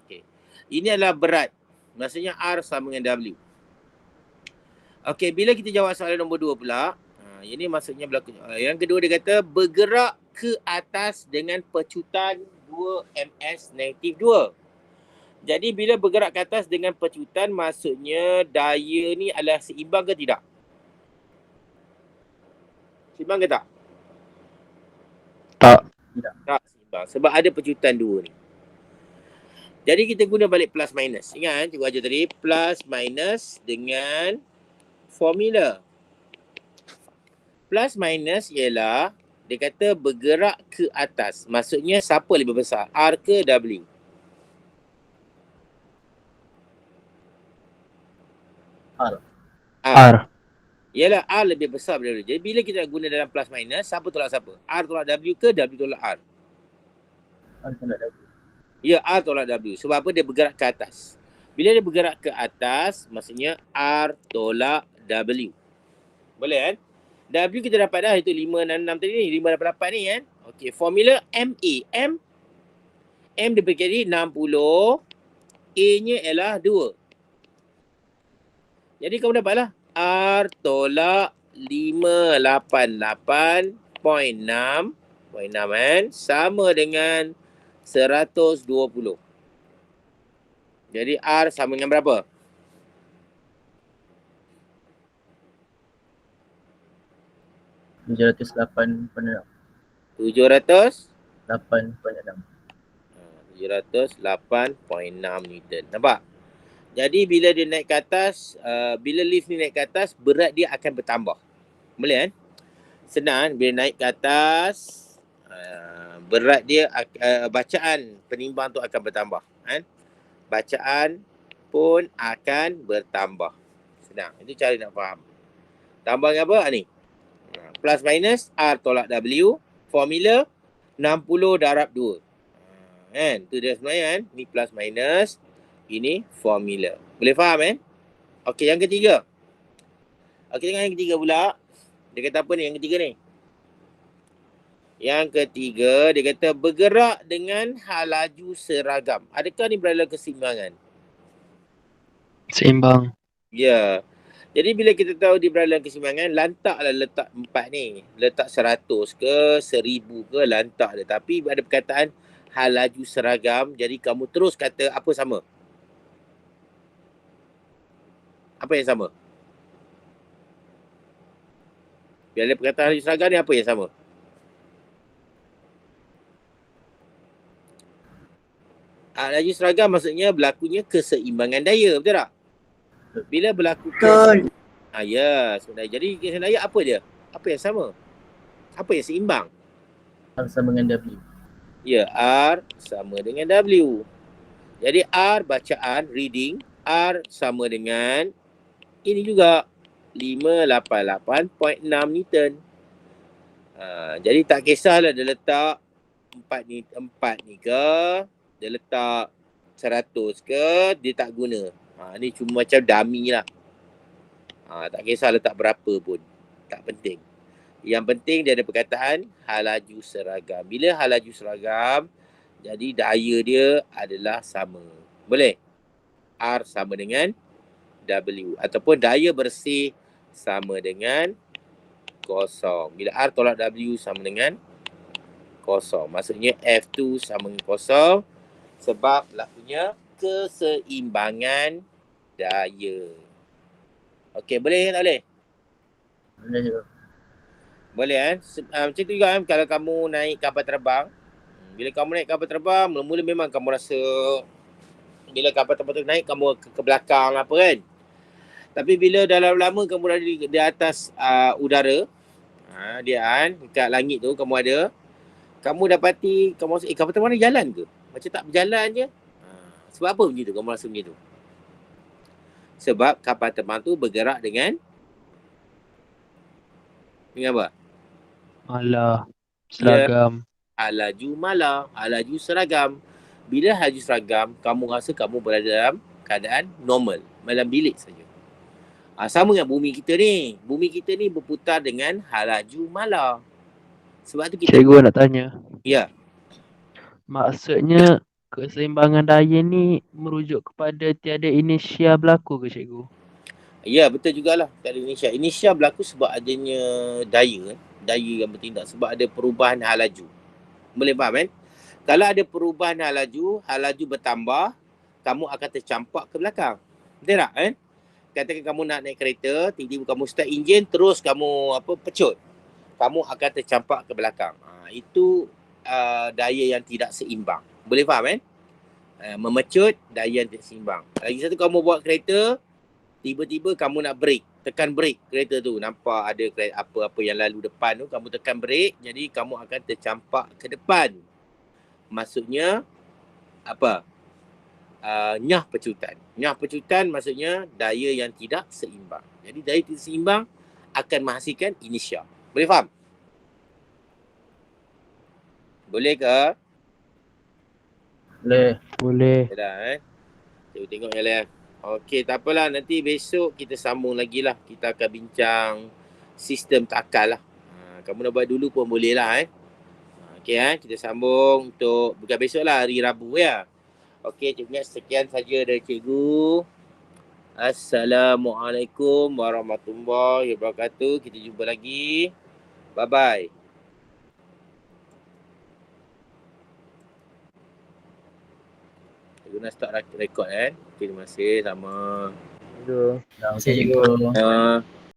Okey. Ini adalah berat. Maksudnya R sama dengan W. Okey, bila kita jawab soalan nombor 2 pula, ini maksudnya berlaku. Yang kedua dia kata bergerak ke atas dengan pecutan 2 ms negatif 2. Jadi bila bergerak ke atas dengan pecutan, maksudnya daya ni adalah seimbang ke tidak? Seimbang ke tak? Tak. Tak seimbang. Sebab ada pecutan 2 ni. Jadi kita guna balik plus minus. Ingat cikgu ajar tadi, plus minus dengan formula. Plus minus ialah dia kata bergerak ke atas. Maksudnya siapa lebih besar? R ke W? R. R. Ialah R lebih besar daripada W. Jadi bila kita nak guna dalam plus minus, siapa tolak siapa? R tolak W ke W tolak R? R tolak W. Ya, R tolak W. Sebab apa? Dia bergerak ke atas. Bila dia bergerak ke atas, maksudnya R tolak W. Boleh kan? W kita dapat dah, itu 566 tadi ni, 588 ni kan. Okey, formula MA. M dia berkali 60, A-nya ialah 2. Jadi kamu dapatlah R tolak 588.6 kan, sama dengan 120. Jadi R sama dengan berapa? 708.6. 700? 8.6. 708.6 Newton. Nampak? Jadi bila dia naik ke atas, bila lift ni naik ke atas, berat dia akan bertambah. Boleh kan? Senang bila naik ke atas, berat dia, bacaan penimbang tu akan bertambah. Kan? Bacaan pun akan bertambah. Senang. Itu cara nak faham. Tambah dengan apa ni? Plus minus R tolak W. Formula 60 darab 2. Kan? Tu dia sebenarnya kan. Ni plus minus. Ini formula. Boleh faham kan? Okey, yang ketiga. Okey, tengok yang ketiga pula. Dia kata apa ni yang ketiga ni? Yang ketiga, dia kata bergerak dengan hal laju seragam. Adakah ni berada dalam keseimbangan? Seimbang. Ya. Jadi bila kita tahu dia berada dalam keseimbangan, lantaklah letak 4 ni. Letak 100 ke, 1000 ke, lantak dia. Tapi ada perkataan hal laju seragam, jadi kamu terus kata apa sama? Apa yang sama? Bila ada perkataan hal laju seragam ni, apa yang sama? Hal laju seragam maksudnya berlakunya keseimbangan daya, betul tak? Bila berlaku Betul. ya, sebenarnya. Jadi keseimbangan daya apa dia? Apa yang sama? Apa yang seimbang? R sama dengan W. Ya, R sama dengan W. Jadi R bacaan, reading. R sama dengan ini juga 588.6 Newton. Jadi tak kisahlah dia letak 4 ni ke, dia letak 100 ke, dia tak guna. Ni cuma macam dummy lah. Tak kisah letak berapa pun. Tak penting. Yang penting dia ada perkataan hal laju seragam. Bila hal laju seragam, jadi daya dia adalah sama. Boleh? R sama dengan W. Ataupun daya bersih sama dengan kosong. Bila R tolak W sama dengan kosong. Maksudnya F2 sama dengan kosong. Sebab berlakunya keseimbangan daya. Okey, boleh ke tak boleh? Boleh je. Boleh kan? Macam tu juga kan kalau kamu naik kapal terbang. Bila kamu naik kapal terbang, mula-mula memang kamu rasa bila kapal terbang tu naik, kamu ke belakang apa kan. Tapi bila dah lama kamu ada di atas udara, dia kan, dekat langit tu kamu ada, kamu dapati, kamu rasa, kapal terbang ni jalan ke? Macam tak berjalan je. Sebab apa macam tu? Kamu rasa macam tu? Sebab kapal terbang tu bergerak dengan apa? Malah. Seragam. Laju malah, laju seragam. Bila laju seragam, kamu rasa kamu berada dalam keadaan normal, dalam bilik saja. Sama dengan bumi kita ni. Bumi kita ni berputar dengan laju malah. Sebab tu kita... Cikgu nak tanya. Ya. Maksudnya keseimbangan daya ni merujuk kepada tiada inersia berlaku ke cikgu? Ya, betul jugalah. Tiada inersia. Inersia berlaku sebab adanya daya. Daya yang bertindak. Sebab ada perubahan hal laju. Boleh faham kan? Kalau ada perubahan hal laju bertambah, kamu akan tercampak ke belakang. Betul tak kan? Katakan kamu nak naik kereta, tiba-tiba kamu start enjin, terus kamu pecut. Kamu akan tercampak ke belakang. Itu daya yang tidak seimbang. Boleh faham kan? Memecut, daya yang tidak seimbang. Lagi satu, kamu bawa kereta, tiba-tiba kamu nak brake. Tekan brake kereta tu. Nampak ada apa-apa yang lalu depan tu, kamu tekan brake, jadi kamu akan tercampak ke depan. Maksudnya apa? Nyah pecutan. Nyah pecutan maksudnya daya yang tidak seimbang. Jadi daya tidak seimbang akan menghasilkan inersia. Boleh faham? Boleh ke? Boleh. Boleh. Dah Cikgu tengok yang lain. Okey, tak apalah. Nanti besok kita sambung lagi lah. Kita akan bincang sistem takal lah. Kamu nak buat dulu pun boleh lah. Okey, kita sambung untuk bukan besok lah, hari Rabu ya. Okey, cikgu ingat sekian saja dari cikgu. Assalamualaikum warahmatullahi wabarakatuh. Kita jumpa lagi. Bye-bye. Cikgu nak start record kan. Okay, terima kasih. Sama. Terima kasih cikgu.